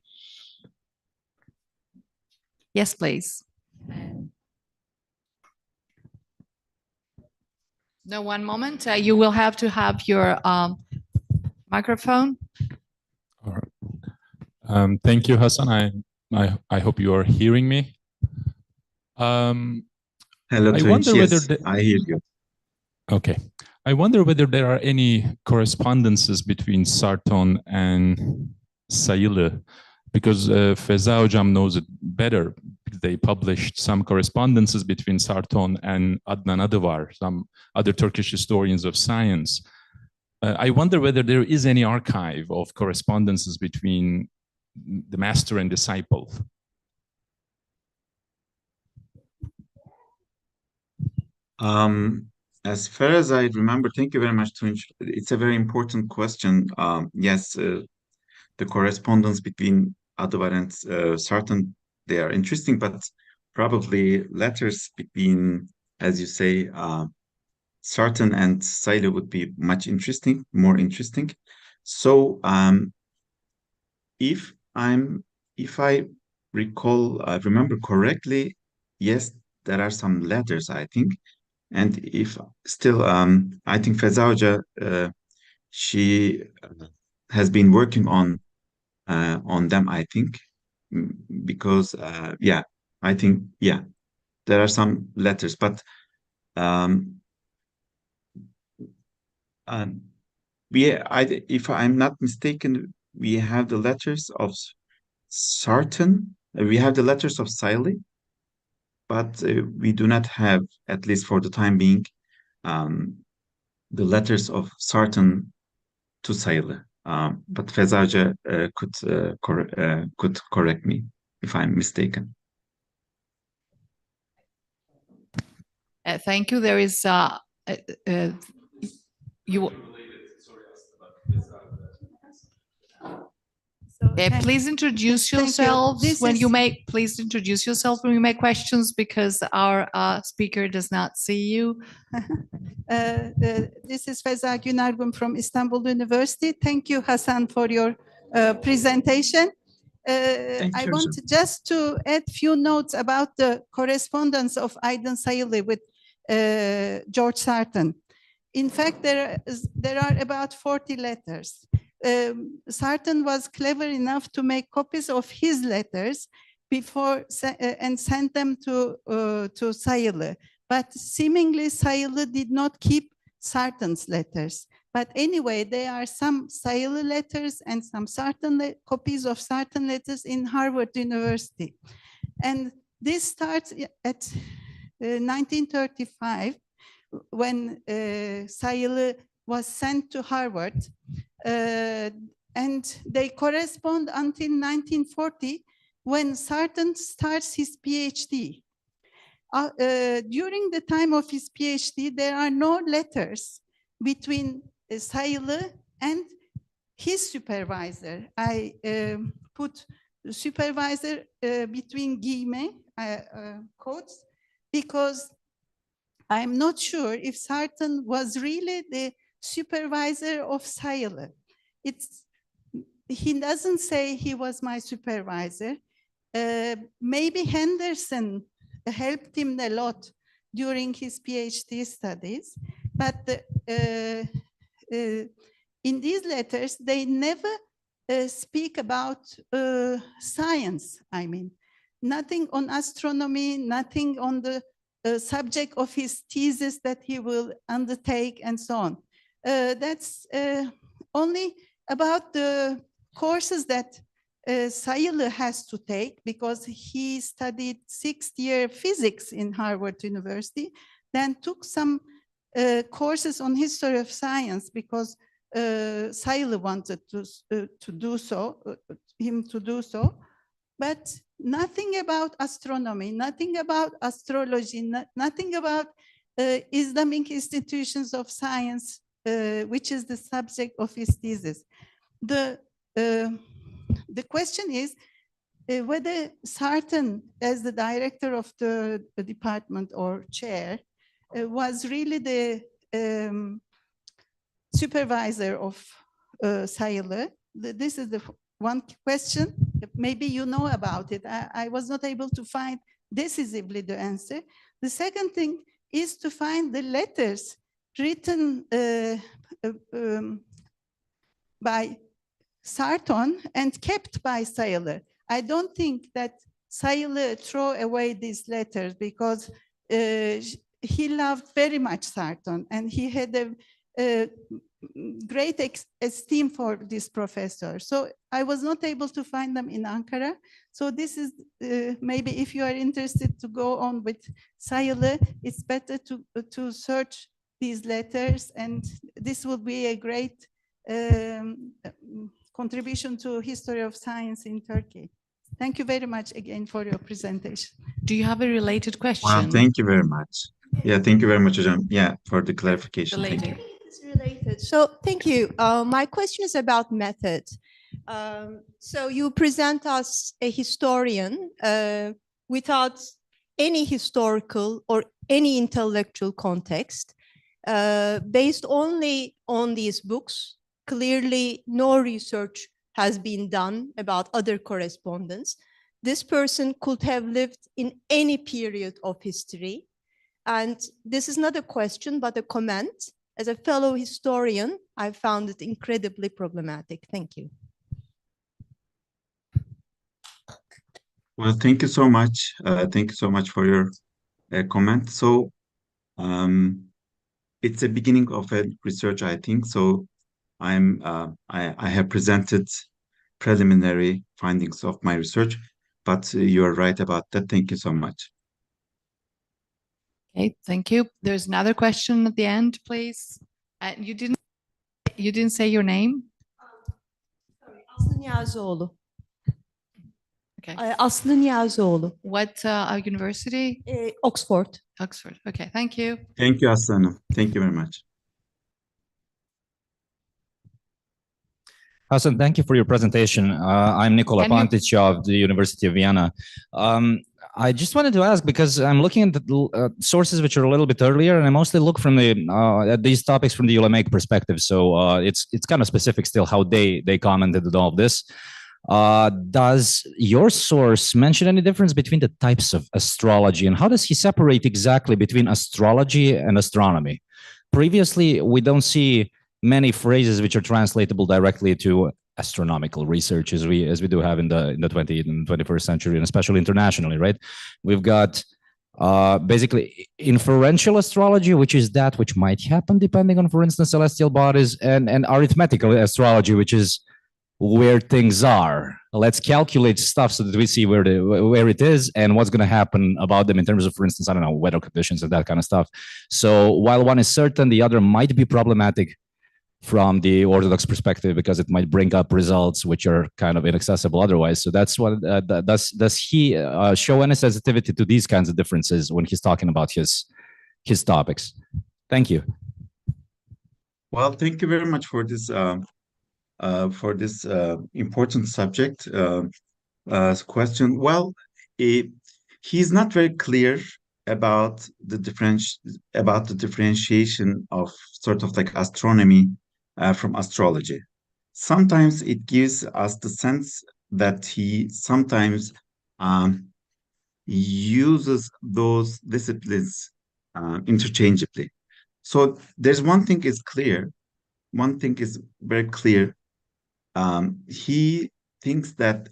Yes, please. No, one moment. You will have to have your microphone. All right. Thank you, Hassan. I hope you are hearing me. Hello, Tunç. Yes, I hear you. Okay. I wonder whether there are any correspondences between Sarton and Sayılı, because Feza Hocam knows it better. They published some correspondences between Sarton and Adnan Adıvar, some other Turkish historians of science. I wonder whether there is any archive of correspondences between the master and disciple. As far as I remember, thank you very much, Tunç. It's a very important question. Yes, the correspondence between Adıvar and Sarton, they are interesting, but probably letters between, as you say, Sarton and Sayılı would be more interesting. So, if I remember correctly, yes, there are some letters, I think. And if still, I think Feza Hoca, she has been working on them, I think, because yeah, I think there are some letters, but if I'm not mistaken, we have the letters of Sarton, we have the letters of Sayılı, but we do not have, at least for the time being, the letters of Sarton to Sayılı. But Feza Hoca could correct me if I'm mistaken. Thank you. There is you. Please introduce yourselves when you make. Please introduce yourself when you make questions, because our speaker does not see you. This is Feza Günergun from Istanbul University. Thank you, Hasan, for your presentation. I want just to add few notes about the correspondence of Aydın Sayılı with George Sarton. In fact, there are about 40 letters. Sarton was clever enough to make copies of his letters before and send them to Sayılı. But seemingly Sayılı did not keep Sarton's letters. But anyway, there are some Sayılı letters and some copies of Sarton letters in Harvard University. And this starts at 1935 when Sayılı was sent to Harvard. And they correspond until 1940 when Sarton starts his PhD. During the time of his PhD, there are no letters between Sayılı and his supervisor. I put supervisor between guillemets, quotes, because I'm not sure if Sarton was really the supervisor of Sayılı. He doesn't say he was my supervisor. Maybe Henderson helped him a lot during his PhD studies, but in these letters, they never speak about science. I mean, nothing on astronomy, nothing on the subject of his thesis that he will undertake and so on. That's only about the courses that Sayılı has to take, because he studied 6th-year physics in Harvard University, then took some courses on history of science because Sayılı wanted to do so, but nothing about astronomy, nothing about astrology, nothing about Islamic institutions of science, which is the subject of his thesis. The question is whether Sarton, as the director of the department or chair, was really the supervisor of Sayılı. This is the one question. Maybe you know about it. I was not able to find decisively the answer. The second thing is to find the letters written by Sarton and kept by Sayılı. I don't think that Sayılı threw away these letters because he loved very much Sarton and he had a great esteem for this professor. So I was not able to find them in Ankara. So this is maybe if you are interested to go on with Sayılı, it's better to search these letters, and this will be a great contribution to history of science in Turkey. Thank you very much again for your presentation. Do you have a related question? Wow, thank you very much. Yeah, thank you very much, Hocam. Yeah, for the clarification. Thank you. It's related. So thank you. My question is about method. So you present us a historian without any historical or any intellectual context, based only on these books. Clearly, no research has been done about other correspondence. This person could have lived in any period of history. And this is not a question, but a comment. As a fellow historian, I found it incredibly problematic. Thank you. Well, thank you so much. Thank you so much for your comment. So it's a beginning of a research, I think. So I have presented preliminary findings of my research, but you're right about that. Thank you so much. Okay, thank you. There's another question at the end, please. You didn't say your name. Sorry, Aslı Niyazoğlu. Okay. Aslı Niyazoğlu. What university? Oxford. Oxford. Okay, thank you. Thank you, Aslı. Thank you very much. Hasan, thank you for your presentation. I'm Nikola Pantic of the University of Vienna. I just wanted to ask, because I'm looking at the sources which are a little bit earlier, and I mostly look from at these topics from the Ulamaic perspective. So it's kind of specific still how they commented on all of this. Does your source mention any difference between the types of astrology, and how does he separate exactly between astrology and astronomy? Previously, we don't see many phrases which are translatable directly to astronomical research as we do have in the 20th and 21st century, and especially internationally, right? We've got basically inferential astrology, which is that which might happen depending on, for instance, celestial bodies, and arithmetical astrology, which is where things are. Let's calculate stuff so that we see where it is and what's going to happen about them in terms of, for instance, I don't know, weather conditions and that kind of stuff. So while one is certain, the other might be problematic from the Orthodox perspective, because it might bring up results which are kind of inaccessible otherwise. So that's what, does he show any sensitivity to these kinds of differences when he's talking about his topics? Thank you. Well, thank you very much for this important subject question. Well, he's not very clear about the differentiation of sort of like astronomy from astrology. Sometimes it gives us the sense that he sometimes uses those disciplines interchangeably. So there's one thing is clear. One thing is very clear. He thinks that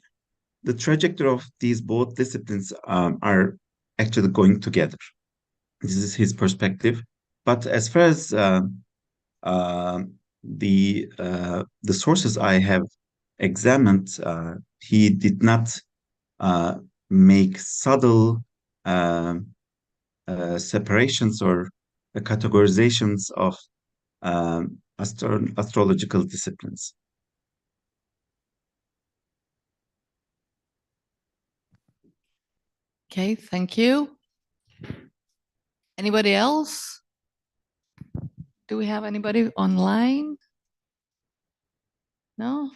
the trajectory of these both disciplines are actually going together. This is his perspective. But as far as the sources I have examined, he did not make subtle separations or categorizations of astrological disciplines. Okay, thank you. Anybody else? Do we have anybody online? No?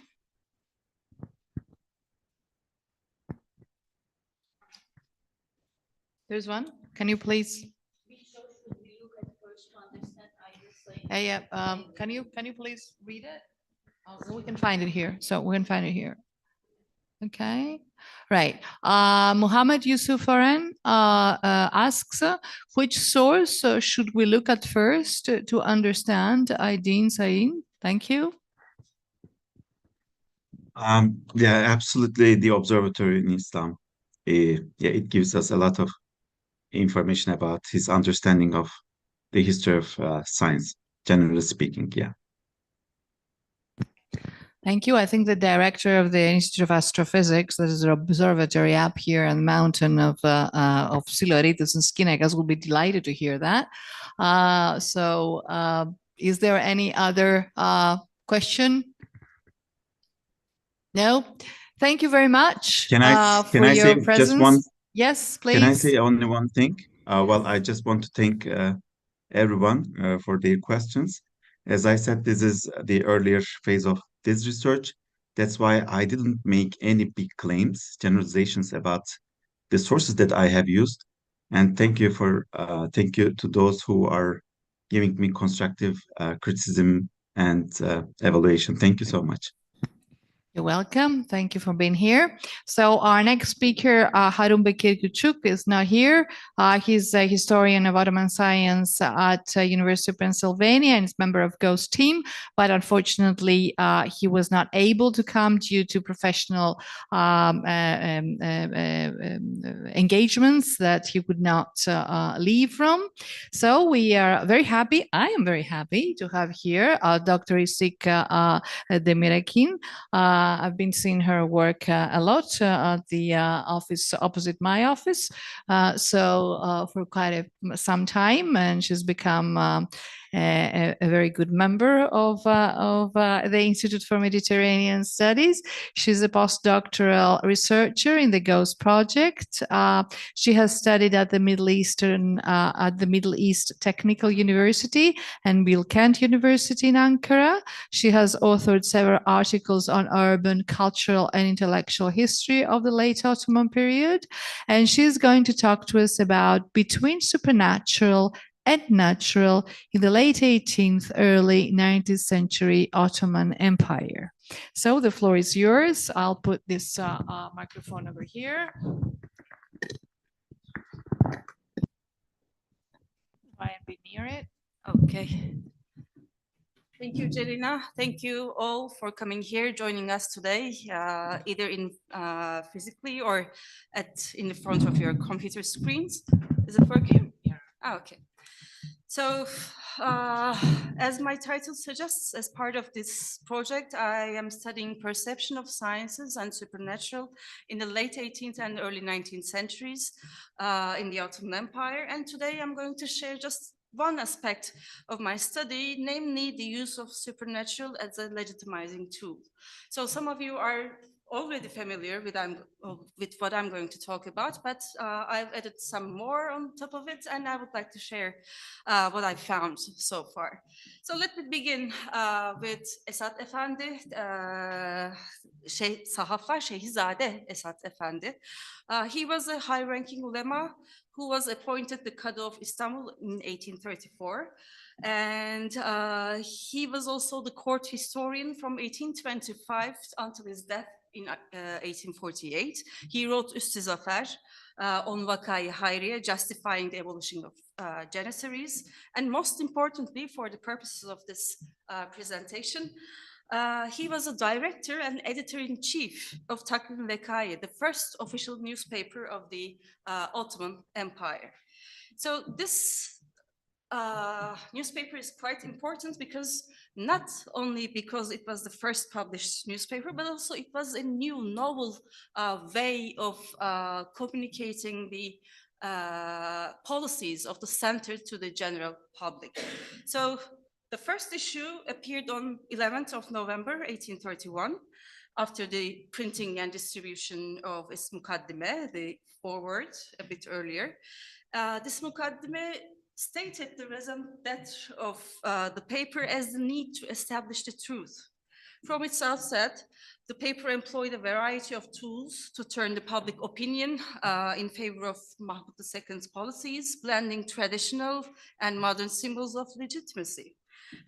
There's one. Can you please? Hey, can you please read it? Oh, we can find it here. So we can find it here. Okay. Right. Muhammad Yusufaran asks, which source should we look at first to understand Aydin Sain? Thank you. Yeah, absolutely. The observatory in Islam. Yeah, it gives us a lot of information about his understanding of the history of science, generally speaking. Yeah. Thank you. I think the director of the Institute of Astrophysics, that is an observatory up here on the mountain of Siloritis and Skinekas, will be delighted to hear that. Is there any other question? No? Thank you very much Can I say presence. just one? Yes, please. Can I say only one thing? Well, I just want to thank everyone for their questions. As I said, this is the earlier phase of this research. That's why I didn't make any big claims, generalizations about the sources that I have used. And thank you to those who are giving me constructive criticism and evaluation. Thank you so much. You're welcome. Thank you for being here. So our next speaker, Harun Bekir Küçük, is now here. He's a historian of Ottoman science at University of Pennsylvania and is a member of GHOST team. But unfortunately, he was not able to come due to professional engagements that he would not leave from. So we are very happy. I am very happy to have here Dr. Isik Demirakin. I've been seeing her work a lot at the office opposite my office, for quite some time, and she's become a very good member of the Institute for Mediterranean Studies. She's a postdoctoral researcher in the GHOST project. She has studied at the Middle East Technical University and Bilkent University in Ankara. She has authored several articles on urban, cultural, and intellectual history of the late Ottoman period. And she's going to talk to us about between supernatural and natural in the late 18th, early 19th century Ottoman Empire. So the floor is yours. I'll put this microphone over here. Try and be near it. Okay. Thank you, Jelena. Thank you all for coming here, joining us today, either in physically or in the front of your computer screens. Is it working? Yeah. Oh, okay. So, as my title suggests, as part of this project, I am studying perception of sciences and supernatural in the late 18th and early 19th centuries in the Ottoman Empire. And today I'm going to share just one aspect of my study, namely the use of supernatural as a legitimizing tool. So some of you are already familiar with what I'm going to talk about, but I've added some more on top of it, and I would like to share what I found so far. So let me begin with Esat Efendi, Şehizade Esat Efendi. He was a high-ranking ulema who was appointed the Qadi of Istanbul in 1834. And he was also the court historian from 1825 until his death in 1848. He wrote Üstü Zafer on Vakayı Hayriye, justifying the abolition of Janissaries. And most importantly, for the purposes of this presentation, he was a director and editor-in-chief of Takvim Vekaye, the first official newspaper of the Ottoman Empire. So this newspaper is quite important because not only because it was the first published newspaper, but also it was a new, novel way of communicating the policies of the center to the general public. So the first issue appeared on 11th of November, 1831, after the printing and distribution of its Mukaddime, the foreword, a bit earlier. This Mukaddime stated the reason that of the paper as the need to establish the truth. From its outset, the paper employed a variety of tools to turn the public opinion in favor of Mahmud II's policies, blending traditional and modern symbols of legitimacy.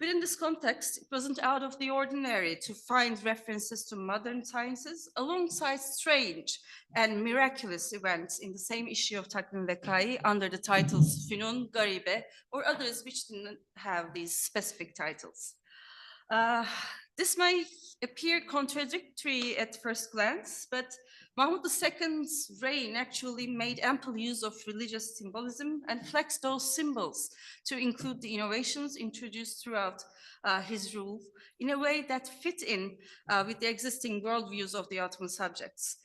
Within this context, it wasn't out of the ordinary to find references to modern sciences alongside strange and miraculous events in the same issue of Takvim Vekayi under the titles Fünun, Garibe, or others which didn't have these specific titles. This may appear contradictory at first glance, but Mahmud II's reign actually made ample use of religious symbolism and flexed those symbols to include the innovations introduced throughout his rule in a way that fit in with the existing worldviews of the Ottoman subjects.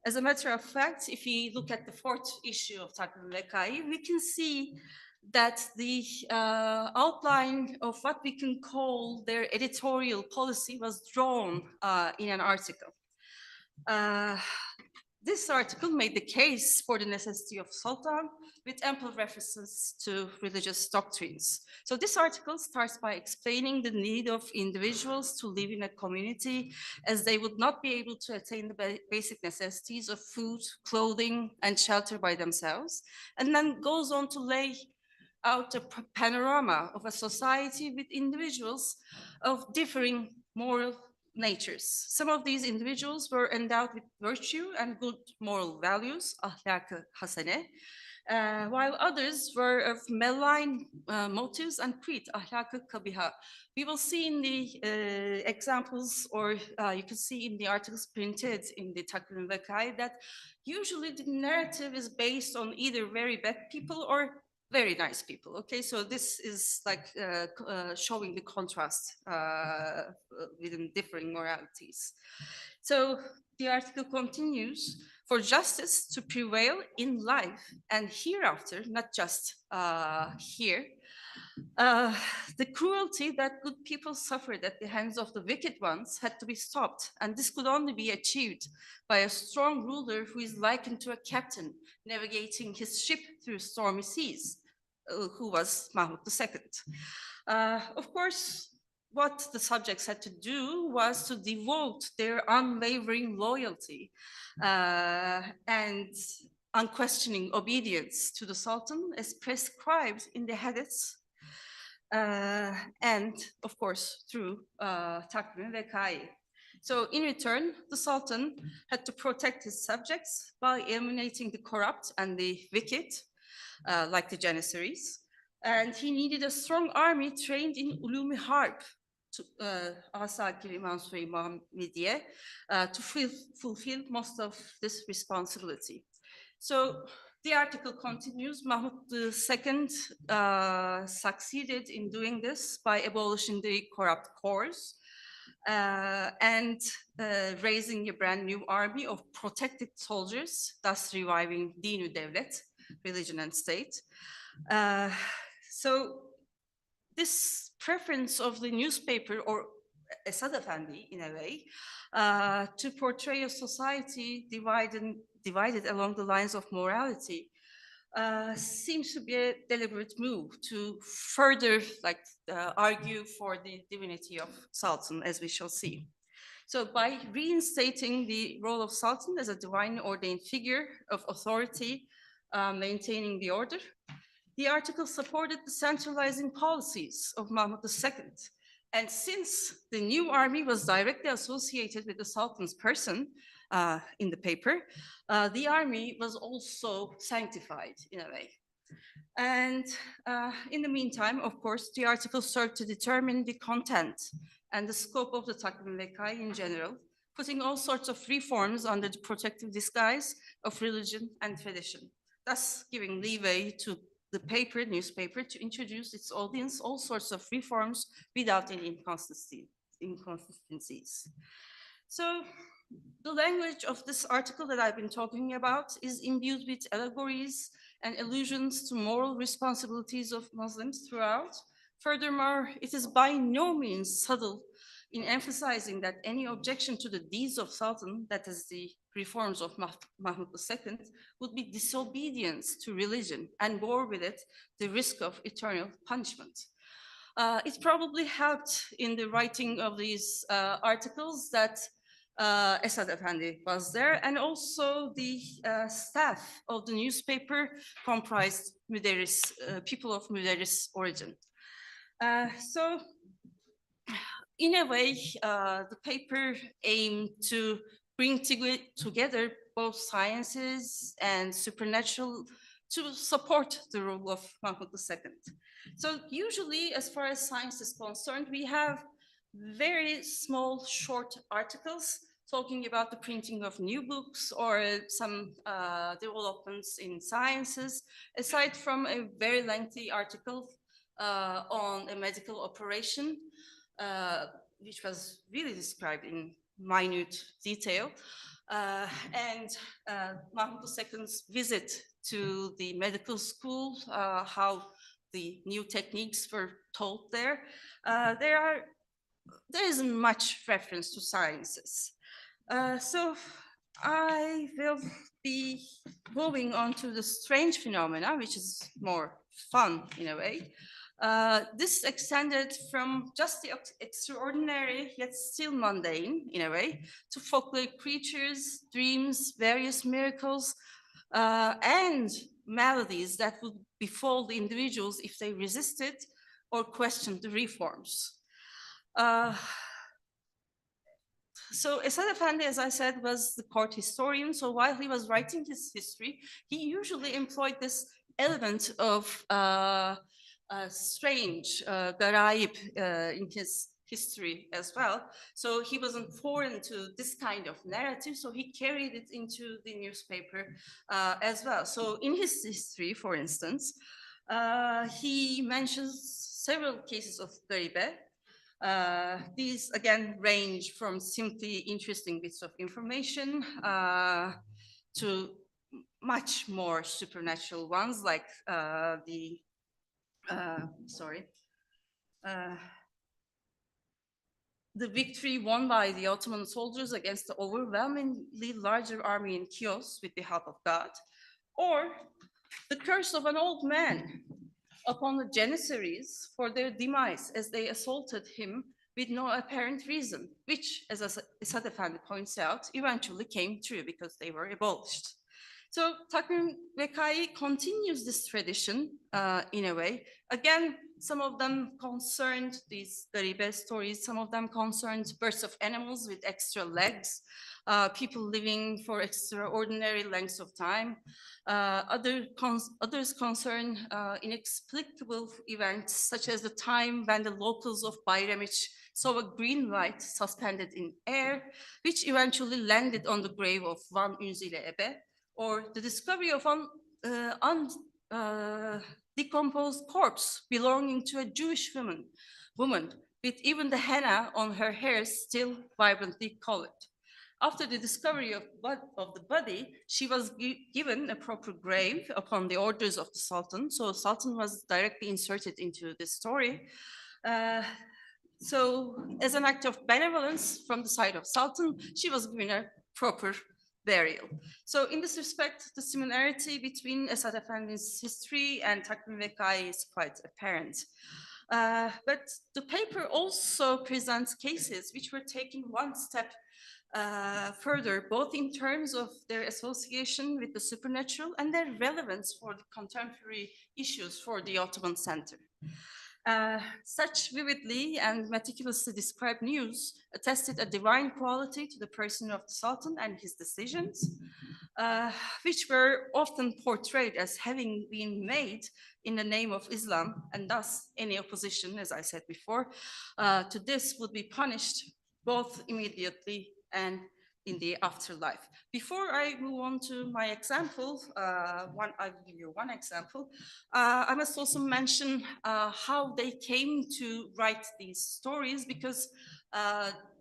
As a matter of fact, if we look at the fourth issue of Takvim Vekayi, we can see that the outline of what we can call their editorial policy was drawn in an article. This article made the case for the necessity of sultan with ample references to religious doctrines. So this article starts by explaining the need of individuals to live in a community as they would not be able to attain the basic necessities of food, clothing, and shelter by themselves, and then goes on to lay out a panorama of a society with individuals of differing moral natures. Some of these individuals were endowed with virtue and good moral values, ahlak-ı hasene, while others were of malign motives and creed, ahlak-ı kabiha. We will see in the examples, or you can see in the articles printed in the Takvim Vekayi, that usually the narrative is based on either very bad people or very nice people. Okay, so this is like showing the contrast within differing moralities. So the article continues. for justice to prevail in life and hereafter, not just here. The cruelty that good people suffered at the hands of the wicked ones had to be stopped, and this could only be achieved by a strong ruler who is likened to a captain navigating his ship through stormy seas, who was Mahmud II. Of course, what the subjects had to do was to devote their unwavering loyalty and unquestioning obedience to the Sultan as prescribed in the hadiths, and of course through Takvim ve Kai. So in return, the Sultan had to protect his subjects by eliminating the corrupt and the wicked, like the Janissaries, and he needed a strong army trained in ulum-i harb, to fulfill most of this responsibility. So the article continues. Mahmud II succeeded in doing this by abolishing the corrupt cours and raising a brand new army of protected soldiers, thus reviving Dinu Devlet, religion and state. So this preference of the newspaper, or Esad Efendi in a way, to portray a society divided along the lines of morality seems to be a deliberate move to further argue for the divinity of Sultan, as we shall see. So by reinstating the role of Sultan as a divine ordained figure of authority, maintaining the order, the article supported the centralizing policies of Mahmud II. And since the new army was directly associated with the Sultan's person in the paper, the army was also sanctified in a way. And in the meantime, of course, the article served to determine the content and the scope of the Takvim ve Kai in general, putting all sorts of reforms under the protective disguise of religion and tradition, thus giving leeway to the newspaper to introduce its audience all sorts of reforms without any inconsistencies. So the language of this article that I've been talking about is imbued with allegories and allusions to moral responsibilities of Muslims throughout. Furthermore, it is by no means subtle in emphasizing that any objection to the deeds of Sultan, that is the reforms of Mahmud II, would be disobedience to religion and bore with it the risk of eternal punishment. It probably helped in the writing of these articles that Esad Efendi was there, and also the staff of the newspaper comprised people of Müderris origin. So in a way, the paper aimed to bring together both sciences and supernatural to support the rule of Mahmud II. So usually, as far as science is concerned, we have very small, short articles talking about the printing of new books or some developments in sciences, aside from a very lengthy article on a medical operation, which was really described in minute detail, and Mahmud II's visit to the medical school, how the new techniques were taught there. There isn't much reference to sciences. So I will be moving on to the strange phenomena, which is more fun in a way. This extended from just the extraordinary yet still mundane in a way to folkloric creatures, dreams, various miracles, and maladies that would befall the individuals if they resisted or questioned the reforms. So Esad Efendi, as I said, was the court historian. So while he was writing his history, he usually employed this element of strange, garaib in his history as well. So he wasn't foreign to this kind of narrative, so he carried it into the newspaper as well. So in his history, for instance, he mentions several cases of garibe. These again range from simply interesting bits of information to much more supernatural ones, like the victory won by the Ottoman soldiers against the overwhelmingly larger army in Chios with the help of God, or the curse of an old man upon the Janissaries for their demise as they assaulted him with no apparent reason, which, as Esad Efendi points out, eventually came true because they were abolished. So Takvim Vekai continues this tradition in a way. Again, some of them concerned these Garibe stories, some of them concerned births of animals with extra legs, people living for extraordinary lengths of time. Others concern inexplicable events, such as the time when the locals of Bayramiç saw a green light suspended in air, which eventually landed on the grave of Van Unzile Ebe, or the discovery of an decomposed corpse belonging to a Jewish woman with even the henna on her hair still vibrantly colored. After the discovery of the body, she was given a proper grave upon the orders of the Sultan. So Sultan was directly inserted into this story. So as an act of benevolence from the side of Sultan, she was given a proper burial. So in this respect, the similarity between Esad Efendi's history and Takvim Vekai is quite apparent. But the paper also presents cases which were taken one step further, both in terms of their association with the supernatural and their relevance for the contemporary issues for the Ottoman Center. Such vividly and meticulously described news attested a divine quality to the person of the Sultan and his decisions, which were often portrayed as having been made in the name of Islam, and thus any opposition, as I said before, to this would be punished both immediately and in the afterlife. Before I move on to my example, I'll give you one example. I must also mention how they came to write these stories, because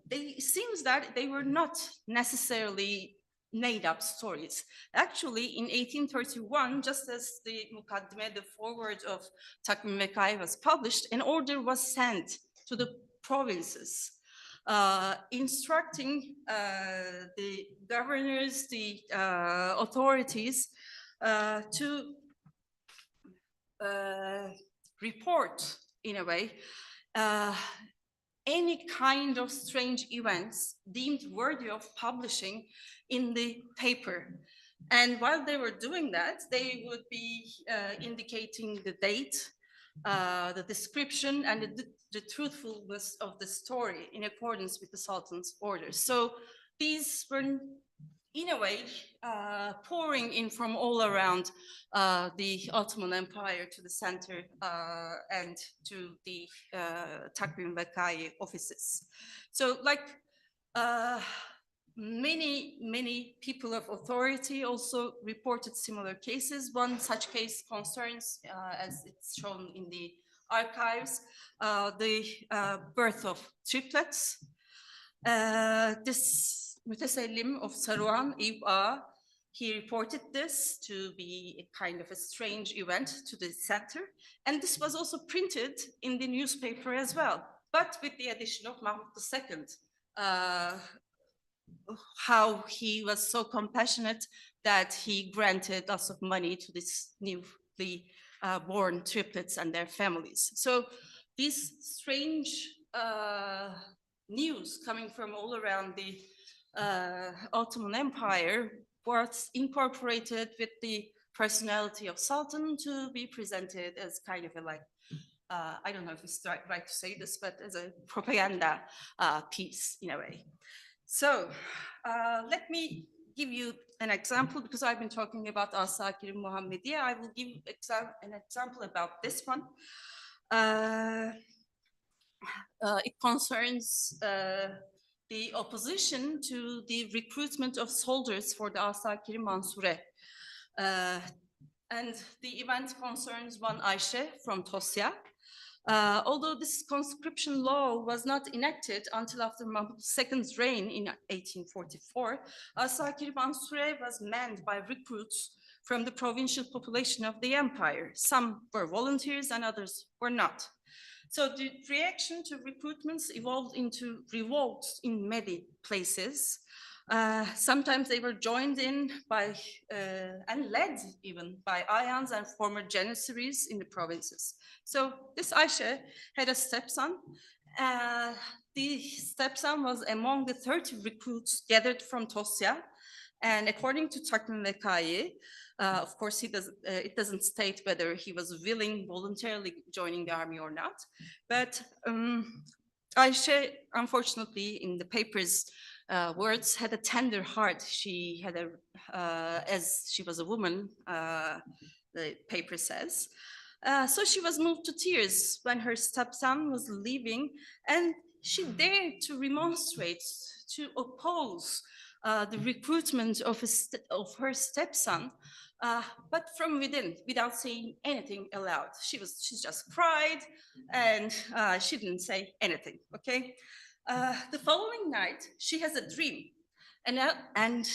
it seems that they were not necessarily made up stories. Actually, in 1831, just as the Mukaddime, the foreword of Takvim Vekai was published, an order was sent to the provinces instructing the governors, the authorities to report, in a way, any kind of strange events deemed worthy of publishing in the paper. And while they were doing that, they would be indicating the date, the description, and the truthfulness of the story in accordance with the Sultan's orders. So these were, in a way, pouring in from all around the Ottoman Empire to the center and to the Takvim Vekai offices. So like many people of authority also reported similar cases. One such case concerns, as it's shown in the archives, the birth of triplets. This Mutesellim of Saruhan, Ib'a, he reported this to be a kind of a strange event to the center. And this was also printed in the newspaper as well, but with the addition of Mahmud II, how he was so compassionate that he granted lots of money to these newly born triplets and their families. So these strange news coming from all around the Ottoman Empire was incorporated with the personality of Sultan to be presented as kind of a like, I don't know if it's right to say this, but as a propaganda piece in a way. So let me give you an example, because I've been talking about Asakir Muhammediye. I will give an example about this one. It concerns the opposition to the recruitment of soldiers for the Asakir Mansure. And the event concerns one Ayşe from Tosya. Although this conscription law was not enacted until after Mahmud's second reign in 1844, Asakir Mansure was manned by recruits from the provincial population of the empire. Some were volunteers and others were not. So the reaction to recruitments evolved into revolts in many places. Sometimes they were joined in by and led even by ayans and former janissaries in the provinces. So this Ayşe had a stepson. The stepson was among the 30 recruits gathered from Tosya. And according to Takvim Vekayi, of course, it doesn't state whether he was willing voluntarily joining the army or not. But Ayşe, unfortunately, in the paper's words, had a tender heart. She had as she was a woman, the paper says. So she was moved to tears when her stepson was leaving, and she dared to remonstrate, to oppose the recruitment of her stepson, but from within, without saying anything aloud. She just cried, and she didn't say anything. Okay. The following night, she has a dream, and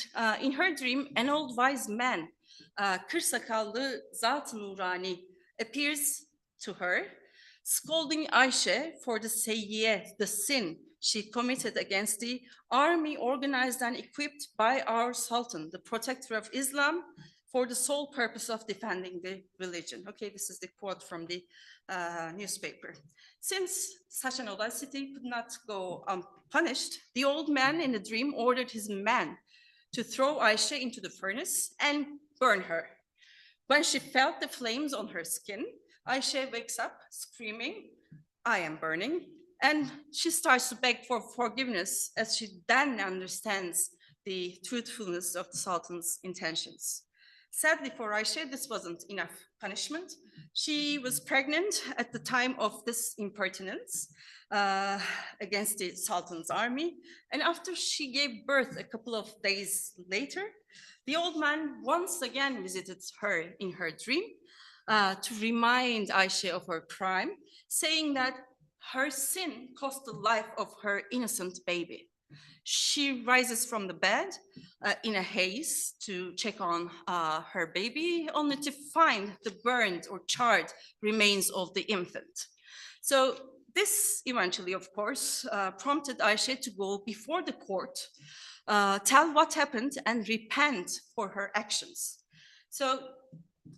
in her dream, an old wise man, Kırsakallı Zat-ı Nurani, appears to her, scolding Ayşe for the seyyiyet, the sin she committed against the army organized and equipped by our Sultan, the protector of Islam, for the sole purpose of defending the religion. Okay, this is the quote from the newspaper. Since such an audacity could not go unpunished, the old man in the dream ordered his men to throw Ayşe into the furnace and burn her. When she felt the flames on her skin, Ayşe wakes up screaming, "I am burning," and she starts to beg for forgiveness as she then understands the truthfulness of the Sultan's intentions. Sadly for Ayşe, this wasn't enough punishment. She was pregnant at the time of this impertinence against the Sultan's army, and after she gave birth a couple of days later, the old man once again visited her in her dream to remind Ayşe of her crime, saying that her sin cost the life of her innocent baby. She rises from the bed in a haze to check on her baby, only to find the burned or charred remains of the infant. So this eventually, of course, prompted Ayşe to go before the court, tell what happened and repent for her actions. So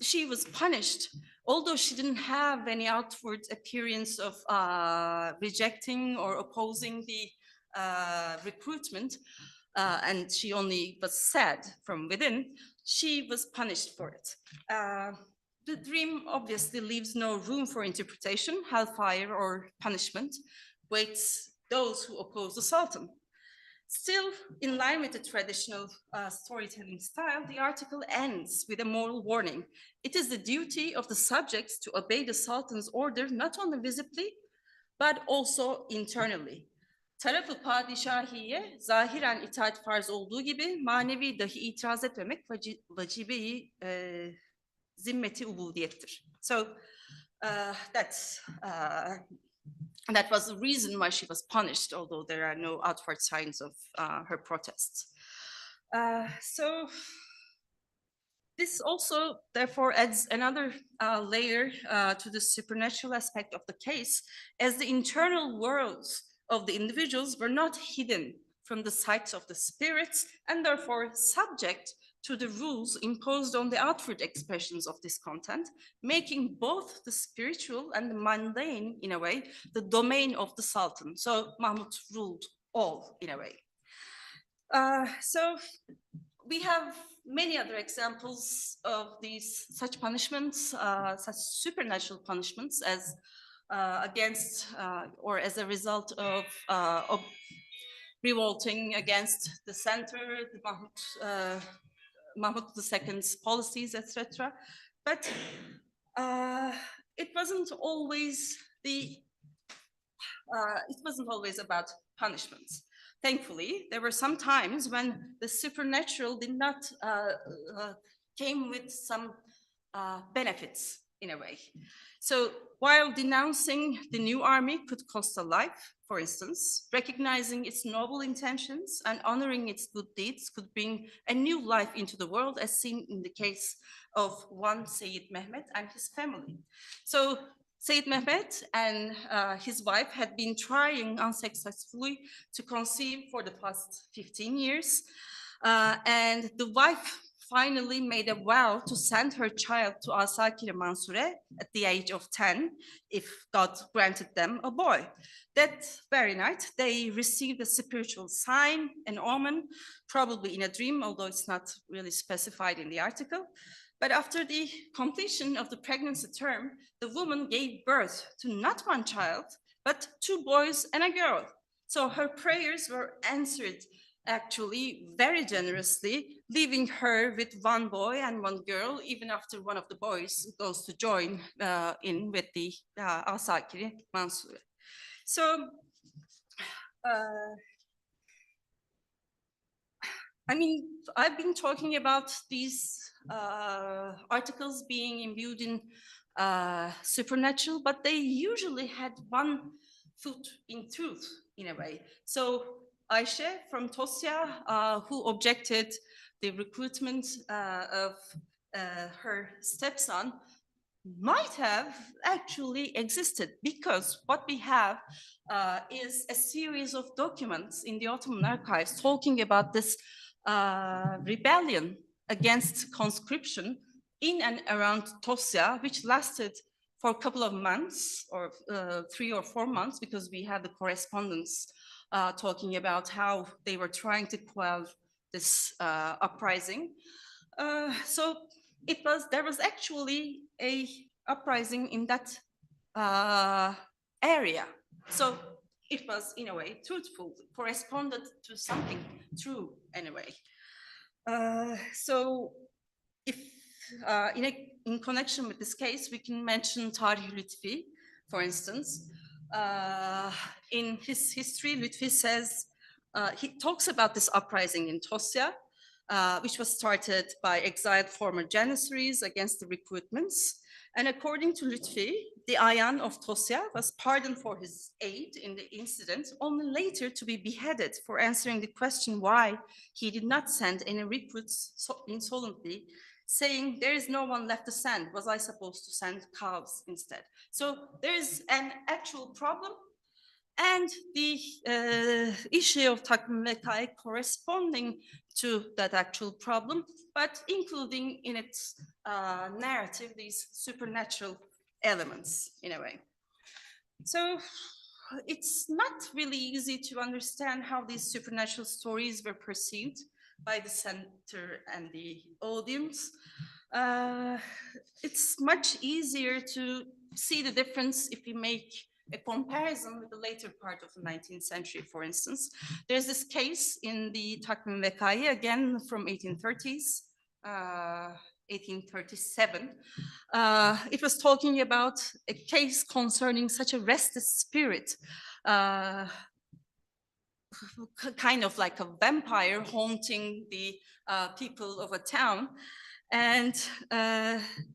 she was punished, although she didn't have any outward appearance of rejecting or opposing the recruitment, and she only was sad from within. She was punished for it. The dream obviously leaves no room for interpretation. Hellfire or punishment waits those who oppose the Sultan. Still, in line with the traditional storytelling style, the article ends with a moral warning. It is the duty of the subjects to obey the Sultan's order, not only visibly, but also internally. Tarafı padişahiye zahiren itaat farz olduğu gibi manevi dahi itiraz etmemek vacibe-i zimmeti ubudiyettir. So that was the reason why she was punished, although there are no outward signs of her protests. So this also, therefore, adds another layer to the supernatural aspect of the case, as the internal worlds of the individuals were not hidden from the sight of the spirits, and therefore subject to the rules imposed on the outward expressions of this content, making both the spiritual and the mundane, in a way, the domain of the Sultan. So Mahmud ruled all, in a way. So we have many other examples of these such punishments, such supernatural punishments as against or as a result of revolting against the center, the Mahmud II's policies, etc. But it wasn't always about punishments. Thankfully, there were some times when the supernatural did not came with some benefits in a way. So while denouncing the new army could cost a life, for instance, recognizing its noble intentions and honoring its good deeds could bring a new life into the world, as seen in the case of one Sayyid Mehmet and his family. So Sayyid Mehmet and his wife had been trying unsuccessfully to conceive for the past 15 years. And the wife finally made a vow to send her child to Asakir Mansure at the age of 10, if God granted them a boy. That very night, they received a spiritual sign, an omen, probably in a dream, although it's not really specified in the article. But after the completion of the pregnancy term, the woman gave birth to not one child, but 2 boys and a girl. So her prayers were answered actually very generously, leaving her with 1 boy and 1 girl, even after one of the boys goes to join in with the Asakiri Mansur. So, I mean, I've been talking about these articles being imbued in supernatural, but they usually had one foot in truth, in a way. So Ayşe from Tosya, who objected the recruitment of her stepson, might have actually existed, because what we have is a series of documents in the Ottoman archives talking about this rebellion against conscription in and around Tosya, which lasted for a couple of months, or 3 or 4 months, because we had the correspondence talking about how they were trying to quell this uprising. So there was actually a uprising in that area. So it was, in a way, truthful, corresponded to something true, anyway. So if in connection with this case, we can mention Tarih Lütfi, for instance. In his history, Lütfi says, he talks about this uprising in Tosya, which was started by exiled former janissaries against the recruitments. And according to Lütfi, the Ayan of Tosya was pardoned for his aid in the incident, only later to be beheaded for answering the question why he did not send any recruits insolently, saying, "There is no one left to send. Was I supposed to send cows instead?" So there is an actual problem, and the issue of Takvim Vekai corresponding to that actual problem, but including in its narrative these supernatural elements, in a way. So it's not really easy to understand how these supernatural stories were perceived by the center and the audience. It's much easier to see the difference if we make a comparison with the later part of the 19th century, for instance. There's this case in the Takvim Vekai, again from 1830s, 1837. It was talking about a case concerning such a restless spirit, kind of like a vampire haunting the people of a town. And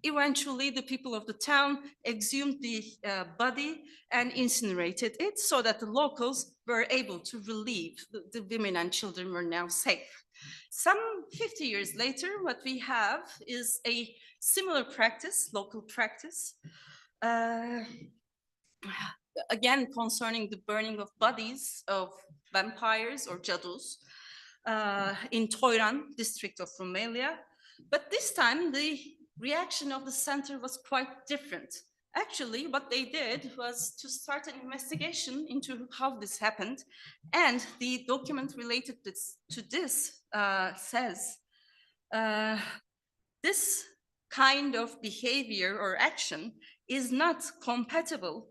eventually the people of the town exhumed the body and incinerated it, so that the locals were able to relieve. The women and children were now safe. Some 50 years later, what we have is a similar practice, local practice, again concerning the burning of bodies of vampires or cadus in Toyran district of Rumelia. But this time the reaction of the center was quite different. Actually, what they did was to start an investigation into how this happened, and the document related to this says this kind of behavior or action is not compatible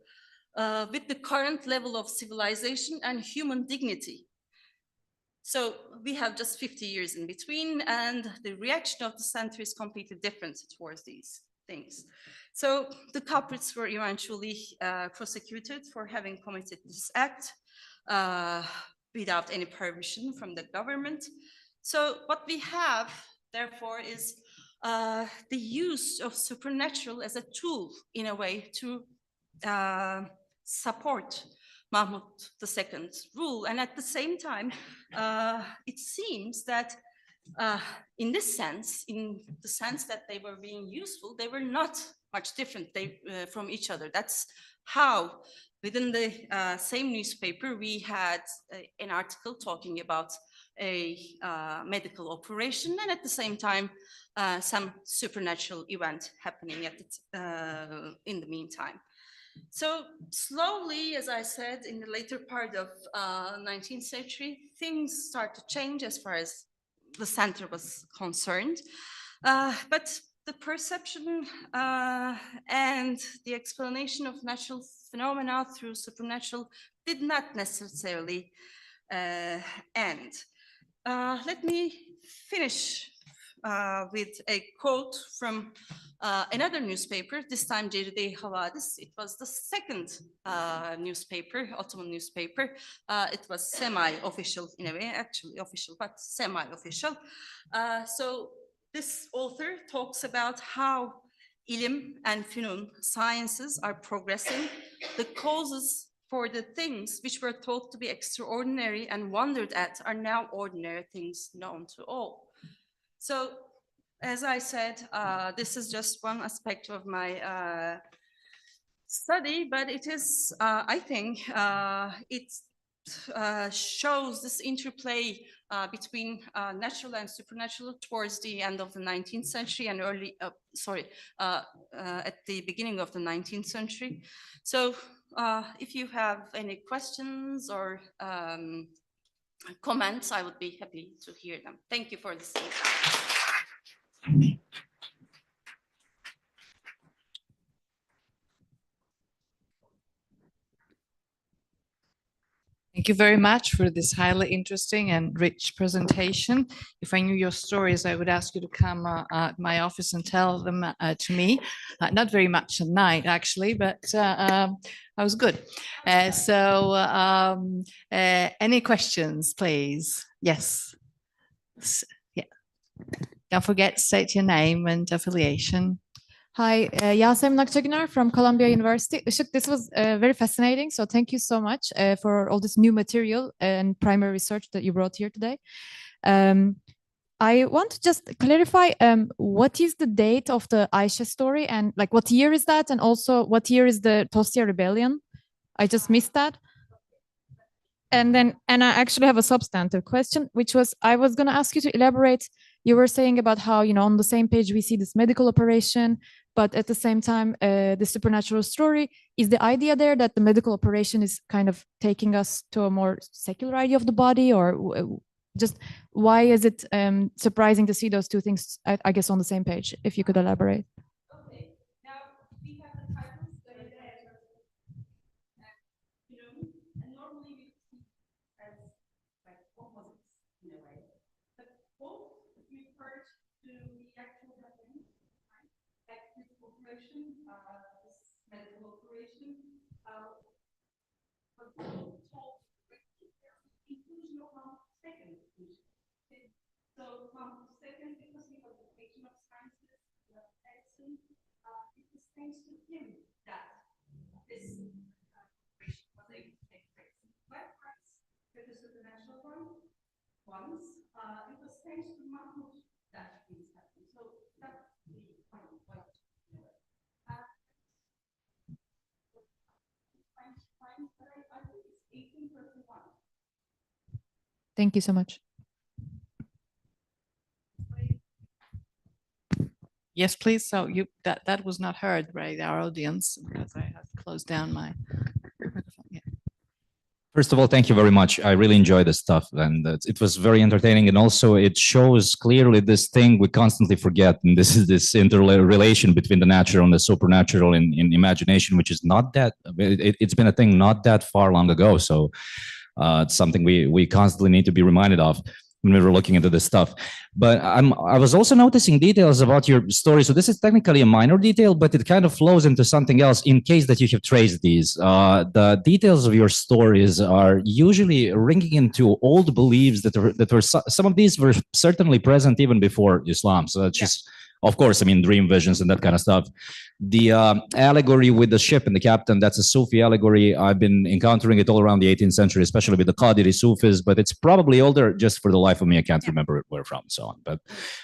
with the current level of civilization and human dignity. So we have just 50 years in between, and the reaction of the center is completely different towards these things. So the culprits were eventually prosecuted for having committed this act without any permission from the government. So what we have, therefore, is the use of supernatural as a tool in a way to support Mahmud II's rule. And at the same time, it seems that in this sense, in the sense that they were being useful, they were not much different from each other. That's how within the same newspaper, we had an article talking about a medical operation, and at the same time, some supernatural event happening at in the meantime. So slowly, as I said, in the later part of 19th century, things start to change as far as the center was concerned. But the perception and the explanation of natural phenomena through supernatural did not necessarily end. Let me finish with a quote from another newspaper, this time Ceride-i Havadis. It was the second newspaper, Ottoman newspaper. It was semi-official in a way, actually official, but semi-official. So this author talks about how ilim and fünun, sciences, are progressing. The causes for the things which were thought to be extraordinary and wondered at are now ordinary things known to all. So, as I said, this is just one aspect of my study, but it is, I think, it shows this interplay between natural and supernatural towards the end of the 19th century and at the beginning of the 19th century. So, if you have any questions or comments, I would be happy to hear them. Thank you for listening. Thank you very much for this highly interesting and rich presentation. If I knew your stories, I would ask you to come at my office and tell them to me. Not very much at night, actually, but I was good. Any questions, please? Yes. Yeah. Don't forget to state your name and affiliation. Hi, Yasemin Akçagüner from Columbia University. Işık, this was very fascinating. So thank you so much for all this new material and primary research that you brought here today. I want to just clarify what is the date of the Aisha story and like what year is that? And also what year is the Tosya Rebellion? I just missed that. And I actually have a substantive question, which was, I was going to ask you to elaborate. You were saying about how, you know, on the same page, we see this medical operation, but at the same time, the supernatural story. Is the idea there that the medical operation is kind of taking us to a more secular idea of the body, or just why is it surprising to see those two things, I guess, on the same page? If you could elaborate. Okay, now we have the titles and normally we see as like opposites in a way, but both refer to the actual happening, right? Like this operation, this medical operation, but told inclusion of second. So second, because he was the patron of sciences, medicine, it was thanks to him that this operation was able to take place. Likewise, with the supernatural ones, it was thanks to Mahmud that things happened. So that's the point. I think it's 1831. Thank you so much. Yes, please. So that was not heard by our audience because I have closed down my microphone. Yeah. First of all, thank you very much. I really enjoy this stuff, and it was very entertaining, and also it shows clearly this thing we constantly forget, and this is this interrelation between the natural and the supernatural in imagination, which is not that, it's been a thing not that far long ago. So it's something we constantly need to be reminded of when we were looking into this stuff. But I was also noticing details about your story. So this is technically a minor detail, but it kind of flows into something else in case that you have traced these. The details of your stories are usually ringing into old beliefs that were some of these were certainly present even before Islam. So that's just Of course, I mean, dream visions and that kind of stuff. The allegory with the ship and the captain, that's a Sufi allegory. I've been encountering it all around the 18th century, especially with the Qadiri Sufis, but it's probably older. Just for the life of me, I can't remember where from and so on. But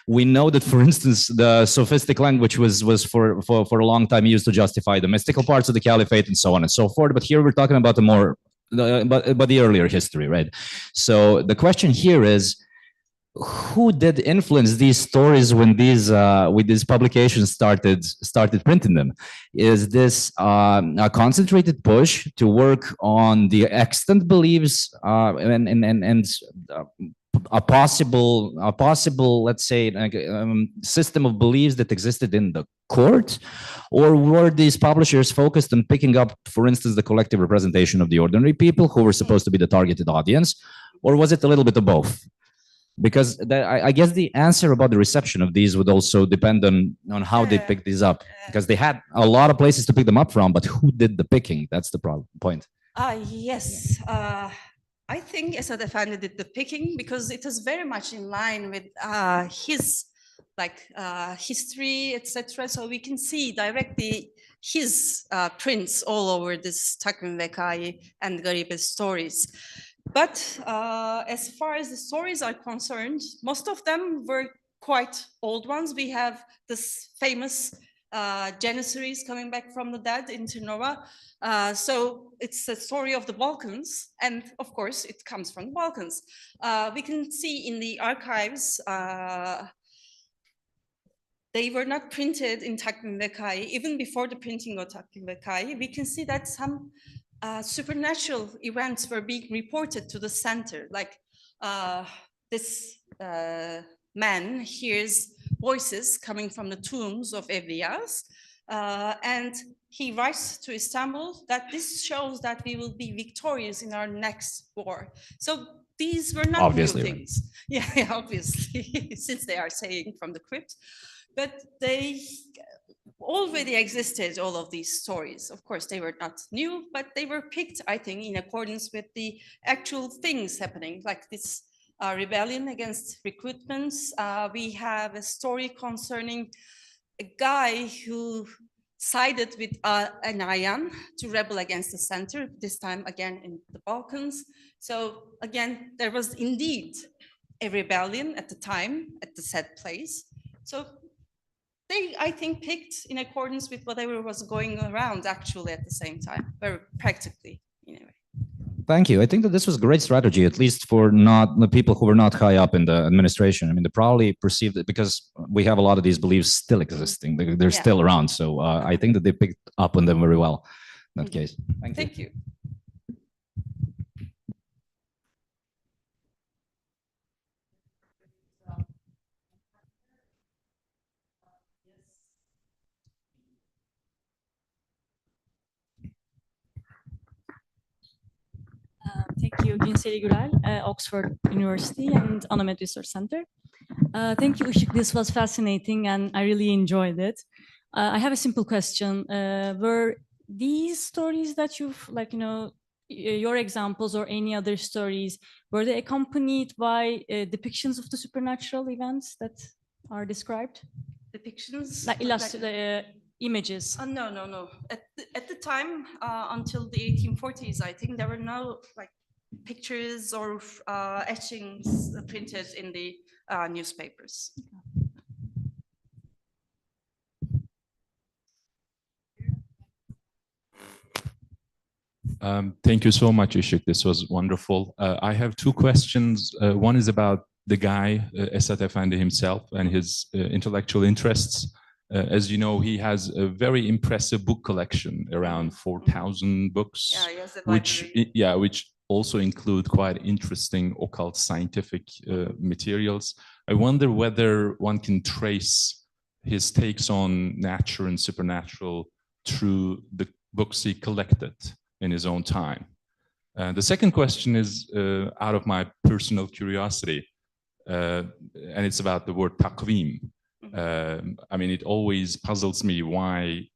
we know that, for instance, the sophistic language was for a long time used to justify the mystical parts of the caliphate and so on and so forth. But here we're talking about the more, but the earlier history, right? So the question here is, who did influence these stories when these with these publications started printing them? Is this a concentrated push to work on the extant beliefs and a possible, let's say, system of beliefs that existed in the court, or were these publishers focused on picking up, for instance, the collective representation of the ordinary people who were supposed to be the targeted audience, or was it a little bit of both? Because I guess the answer about the reception of these would also depend on how they picked these up, because they had a lot of places to pick them up from, but who did the picking? That's the point. Yes, I think Esad Efendi did the picking because it is very much in line with his history, etc. So we can see directly his prints all over this Takvim Vekai and Garibe stories. But as far as the stories are concerned, most of them were quite old ones. We have this famous Janissaries coming back from the dead in Ternova. So it's a story of the Balkans, and of course it comes from the Balkans. We can see in the archives, they were not printed in Takvim Vekai. Even before the printing of Takvim Vekai, we can see that some supernatural events were being reported to the center, like this man hears voices coming from the tombs of Evliyas, and he writes to Istanbul that this shows that we will be victorious in our next war. So these were not obviously new things. Yeah, obviously, since they are saying from the crypt, but they already existed, all of these stories. Of course, they were not new, but they were picked, I think, in accordance with the actual things happening, like this rebellion against recruitments. We have a story concerning a guy who sided with an Ayan to rebel against the center, this time again in the Balkans. So again, there was indeed a rebellion at the time, at the said place. So they, I think, picked in accordance with whatever was going around actually at the same time, very practically, anyway. Thank you. I think that this was a great strategy, at least for not the people who were not high up in the administration. I mean, they probably perceived it because we have a lot of these beliefs still existing. They're still around. So I think that they picked up on them very well in that case. Thank you. Thank you, Günseli Gürel, Oxford University and Anamed Research Center. Thank you, Işık. This was fascinating and I really enjoyed it. I have a simple question. Were these stories that you've, like, you know, your examples or any other stories, were they accompanied by depictions of the supernatural events that are described? Depictions? Like images? No. At the time, until the 1840s, I think there were no like pictures or etchings printed in the newspapers. Thank you so much, Işık. This was wonderful. I have two questions. One is about the guy, Esad Efendi himself, and his intellectual interests. As you know, he has a very impressive book collection, around 4,000 books, which also include quite interesting occult scientific materials. I wonder whether one can trace his takes on nature and supernatural through the books he collected in his own time. The second question is out of my personal curiosity, and it's about the word taqvim. I mean, it always puzzles me why,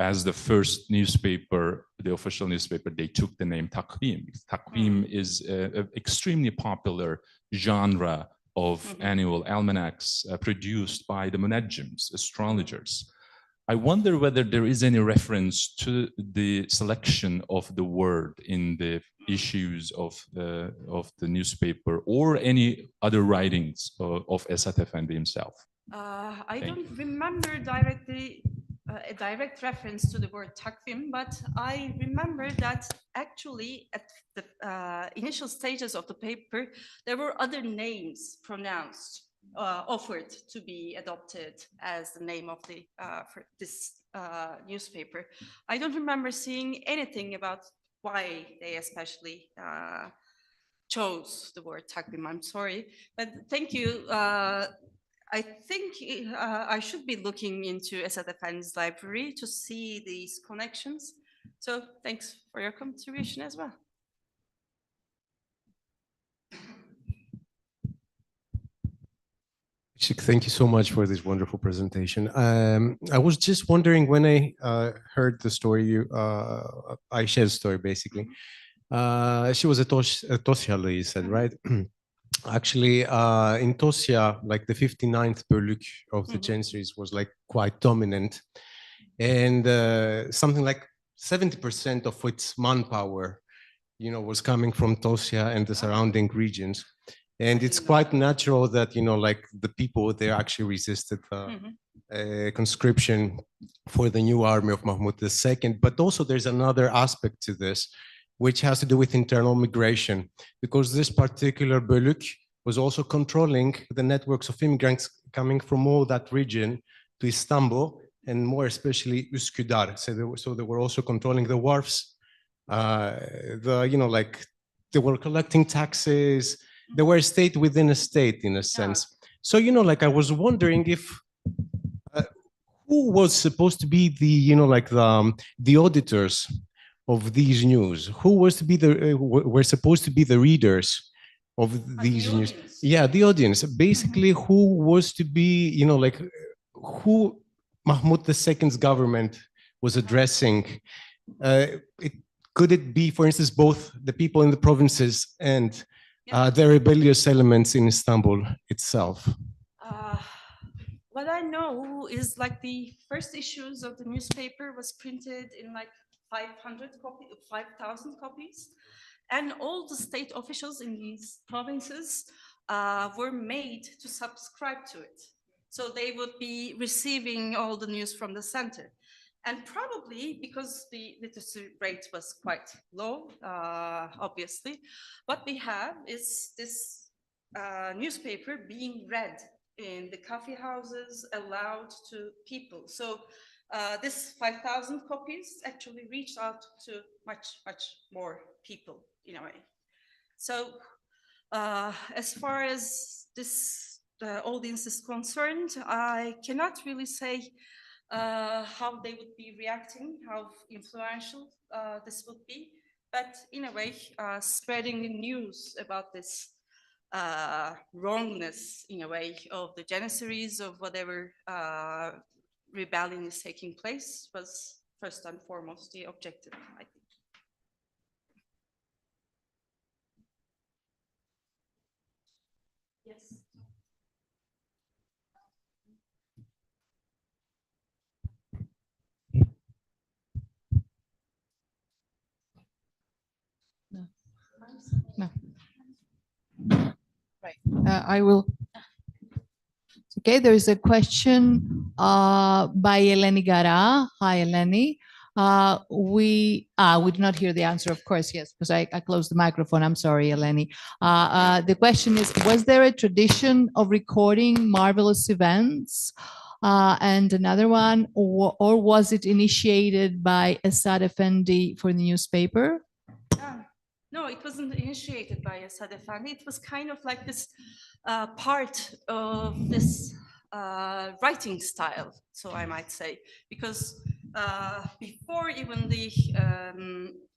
as the first newspaper, the official newspaper, they took the name Taqvim. Taqvim is an extremely popular genre of annual almanacs produced by the munajjims, astrologers. I wonder whether there is any reference to the selection of the word in the issues of the newspaper or any other writings of Esat Efendi himself. I don't remember directly a direct reference to the word takvim, but I remember that actually at the initial stages of the paper, there were other names pronounced, offered to be adopted as the name of the for this newspaper. I don't remember seeing anything about why they especially chose the word takvim. I'm sorry, but thank you. I think I should be looking into Esat Efendi's library to see these connections. So thanks for your contribution as well. Thank you so much for this wonderful presentation. I was just wondering when I heard the story, Aisha's story, basically. She was a Tosyalı, you said, right? Actually, in Tosya, like the 59th Bölük of the Janissaries was like quite dominant. And something like 70% of its manpower, you know, was coming from Tosya and the surrounding regions. And it's quite natural that, you know, like the people there actually resisted conscription for the new army of Mahmud II. But also there's another aspect to this, which has to do with internal migration, because this particular Bölük was also controlling the networks of immigrants coming from all that region to Istanbul, and more especially Üsküdar. So they were also controlling the wharfs, you know, like they were collecting taxes. They were a state within a state, in a sense. So, you know, like I was wondering if who was supposed to be the, you know, like the auditors of these news? Who was to be were supposed to be the readers of these news? Yeah, the audience. Basically, who was to be, you know, like who Mahmud II's government was addressing? Could it be, for instance, both the people in the provinces and the rebellious elements in Istanbul itself? What I know is like the first issues of the newspaper was printed in like 5,000 copies, and all the state officials in these provinces were made to subscribe to it. So they would be receiving all the news from the center. And probably because the literacy rate was quite low, obviously, what we have is this newspaper being read in the coffee houses, allowed to people. So this 5,000 copies actually reached out to much more people in a way. So as far as this audience is concerned, I cannot really say how they would be reacting, how influential this would be. But in a way, spreading the news about this wrongness, in a way, of the Janissaries, of whatever rebellion is taking place was first and foremost the objective, I think. Yes. No. Right. I will. Okay, there is a question by Eleni Gara. Hi, Eleni. We do not hear the answer, of course, yes, because I closed the microphone. I'm sorry, Eleni. The question is, was there a tradition of recording marvelous events? And another one, or was it initiated by Esat Efendi for the newspaper? No, it wasn't initiated by Esat Efendi. It was kind of like this part of this writing style, so I might say, because before even the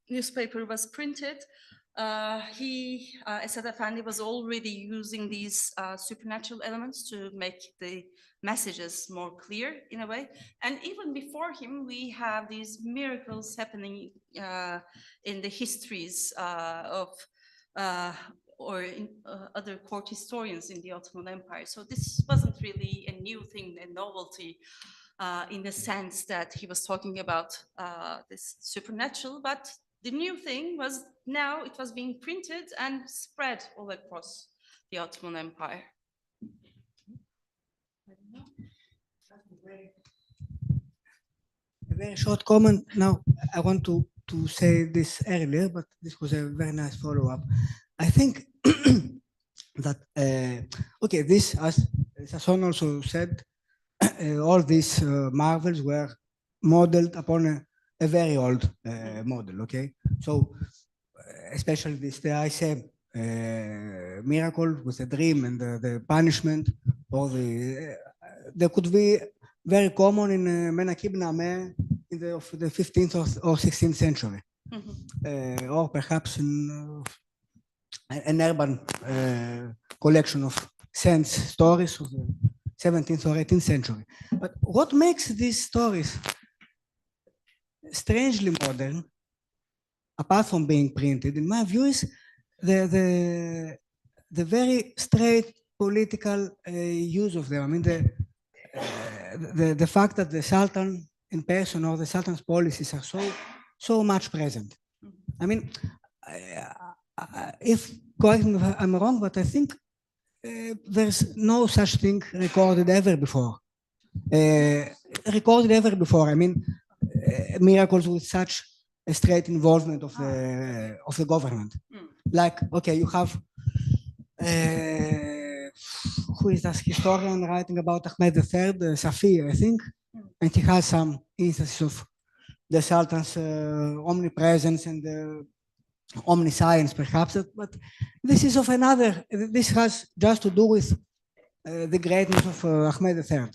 newspaper was printed, Esat Efendi was already using these supernatural elements to make the messages more clear in a way. And even before him, we have these miracles happening in the histories of or in, other court historians in the Ottoman Empire. So this wasn't really a new thing, a novelty, in the sense that he was talking about this supernatural, but the new thing was now it was being printed and spread all across the Ottoman Empire. A very short comment. Now, I want to say this earlier, but this was a very nice follow-up. I think that, okay, this, as Sasson also said, all these marvels were modeled upon a very old model, okay? So, especially this, the ISA miracle with the dream and the punishment, or there could be very common in Menachim Name in the 15th or 16th century, or perhaps in an urban collection of sense stories of the 17th or 18th century. But what makes these stories strangely modern, apart from being printed, in my view, is the very straight political use of them. I mean, the fact that the Sultan in person or the Sultan's policies are so much present. I mean, if, correct me if I'm wrong, but I think there's no such thing recorded ever before. I mean, miracles with such a straight involvement of the government. Like, okay, you have who is that historian writing about Ahmed III, Safi, I think, and he has some instances of the Sultan's omnipresence and omniscience, perhaps, but this is of another, this has just to do with the greatness of Ahmed III,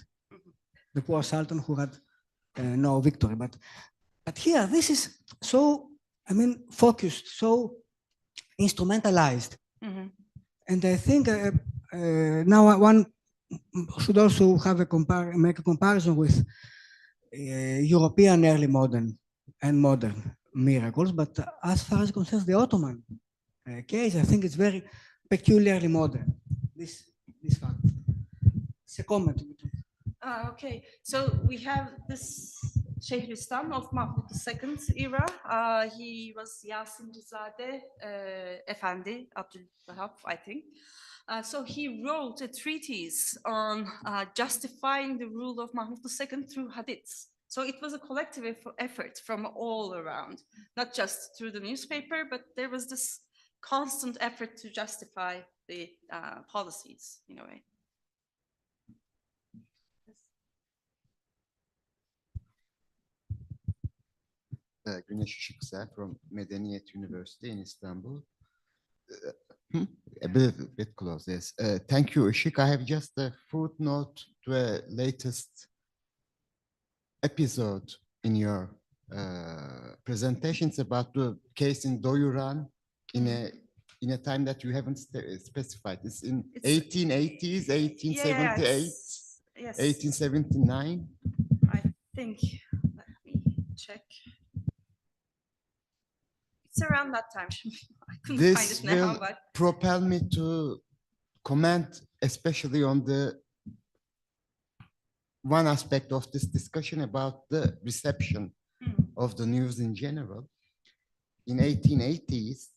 the poor Sultan who had no victory. But here, this is so, I mean, focused, so instrumentalized. And I think now one should also have make a comparison with European early modern and modern miracles. But as far as concerns the Ottoman case, I think it's very peculiarly modern, this fact. It's a comment. Okay, so we have this Sheikh Rüstem of Mahmud II's era. He was Yasin Rizade Efendi Abdülvahap, I think. So he wrote a treatise on justifying the rule of Mahmud II through hadiths. So it was a collective effort from all around, not just through the newspaper, but there was this constant effort to justify the policies in a way. Güneş Işıksa from Medeniyet University in Istanbul. A bit close, yes. Thank you, Işık. I have just a footnote to a latest episode in your presentations about the case in Doyuran in a time that you haven't specified. It's in 1880s, 1878, yes. 1879. I think, let me check. It's around that time. I couldn't find it now, but propel me to comment especially on the one aspect of this discussion about the reception of the news in general. In 1880s,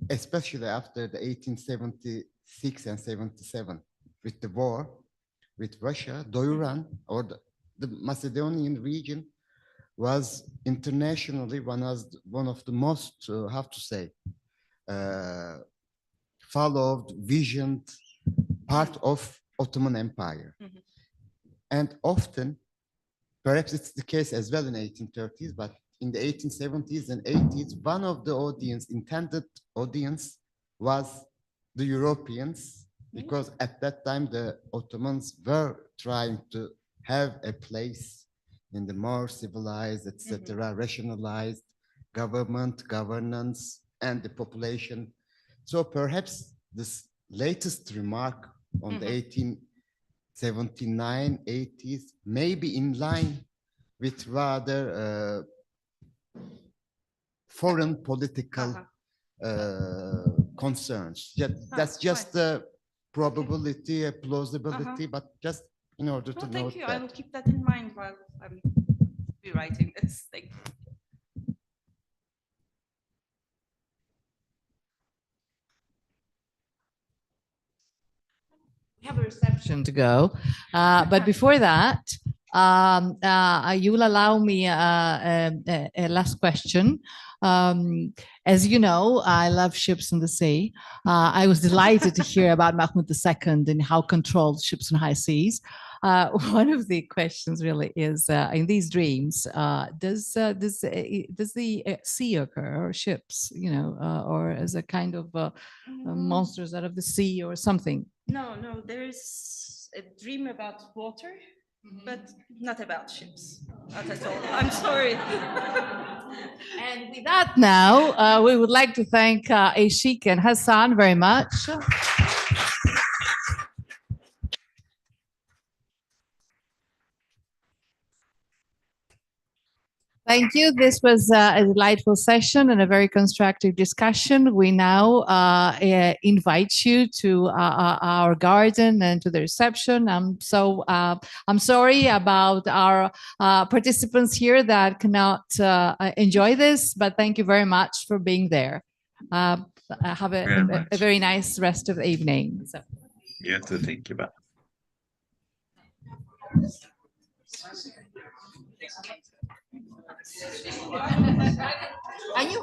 especially after the 1876 and 77 with the war with Russia, Doyuran, or the Macedonian region, was internationally one of the most, how to say, followed, visioned part of Ottoman Empire. And often, perhaps it's the case as well in 1830s, but in the 1870s and 80s, one of the intended audience was the Europeans, because at that time the Ottomans were trying to have a place in the more civilized, etc., rationalized government, governance, and the population. So perhaps this latest remark on the 1879, 80s may be in line with rather foreign political concerns. That's just a probability, a plausibility, but just in order to Well, note thank you. I that. will keep that in mind while I'm rewriting this. Thank you. We have a reception to go, but before that, you will allow me a last question. As you know, I love ships in the sea. I was delighted to hear about Mahmud II and how controlled ships in high seas. One of the questions really is, in these dreams, does the sea occur, or ships, you know, or as a kind of monsters out of the sea or something? No, there is a dream about water, but not about ships. Not at all. I'm sorry. And with that now, we would like to thank Ashik and Hassan very much. Thank you. This was a delightful session and a very constructive discussion. We now invite you to our garden and to the reception. I'm sorry about our participants here that cannot enjoy this, but thank you very much for being there. Have a very nice rest of the evening. So. You too. Thank you. Bye. I knew.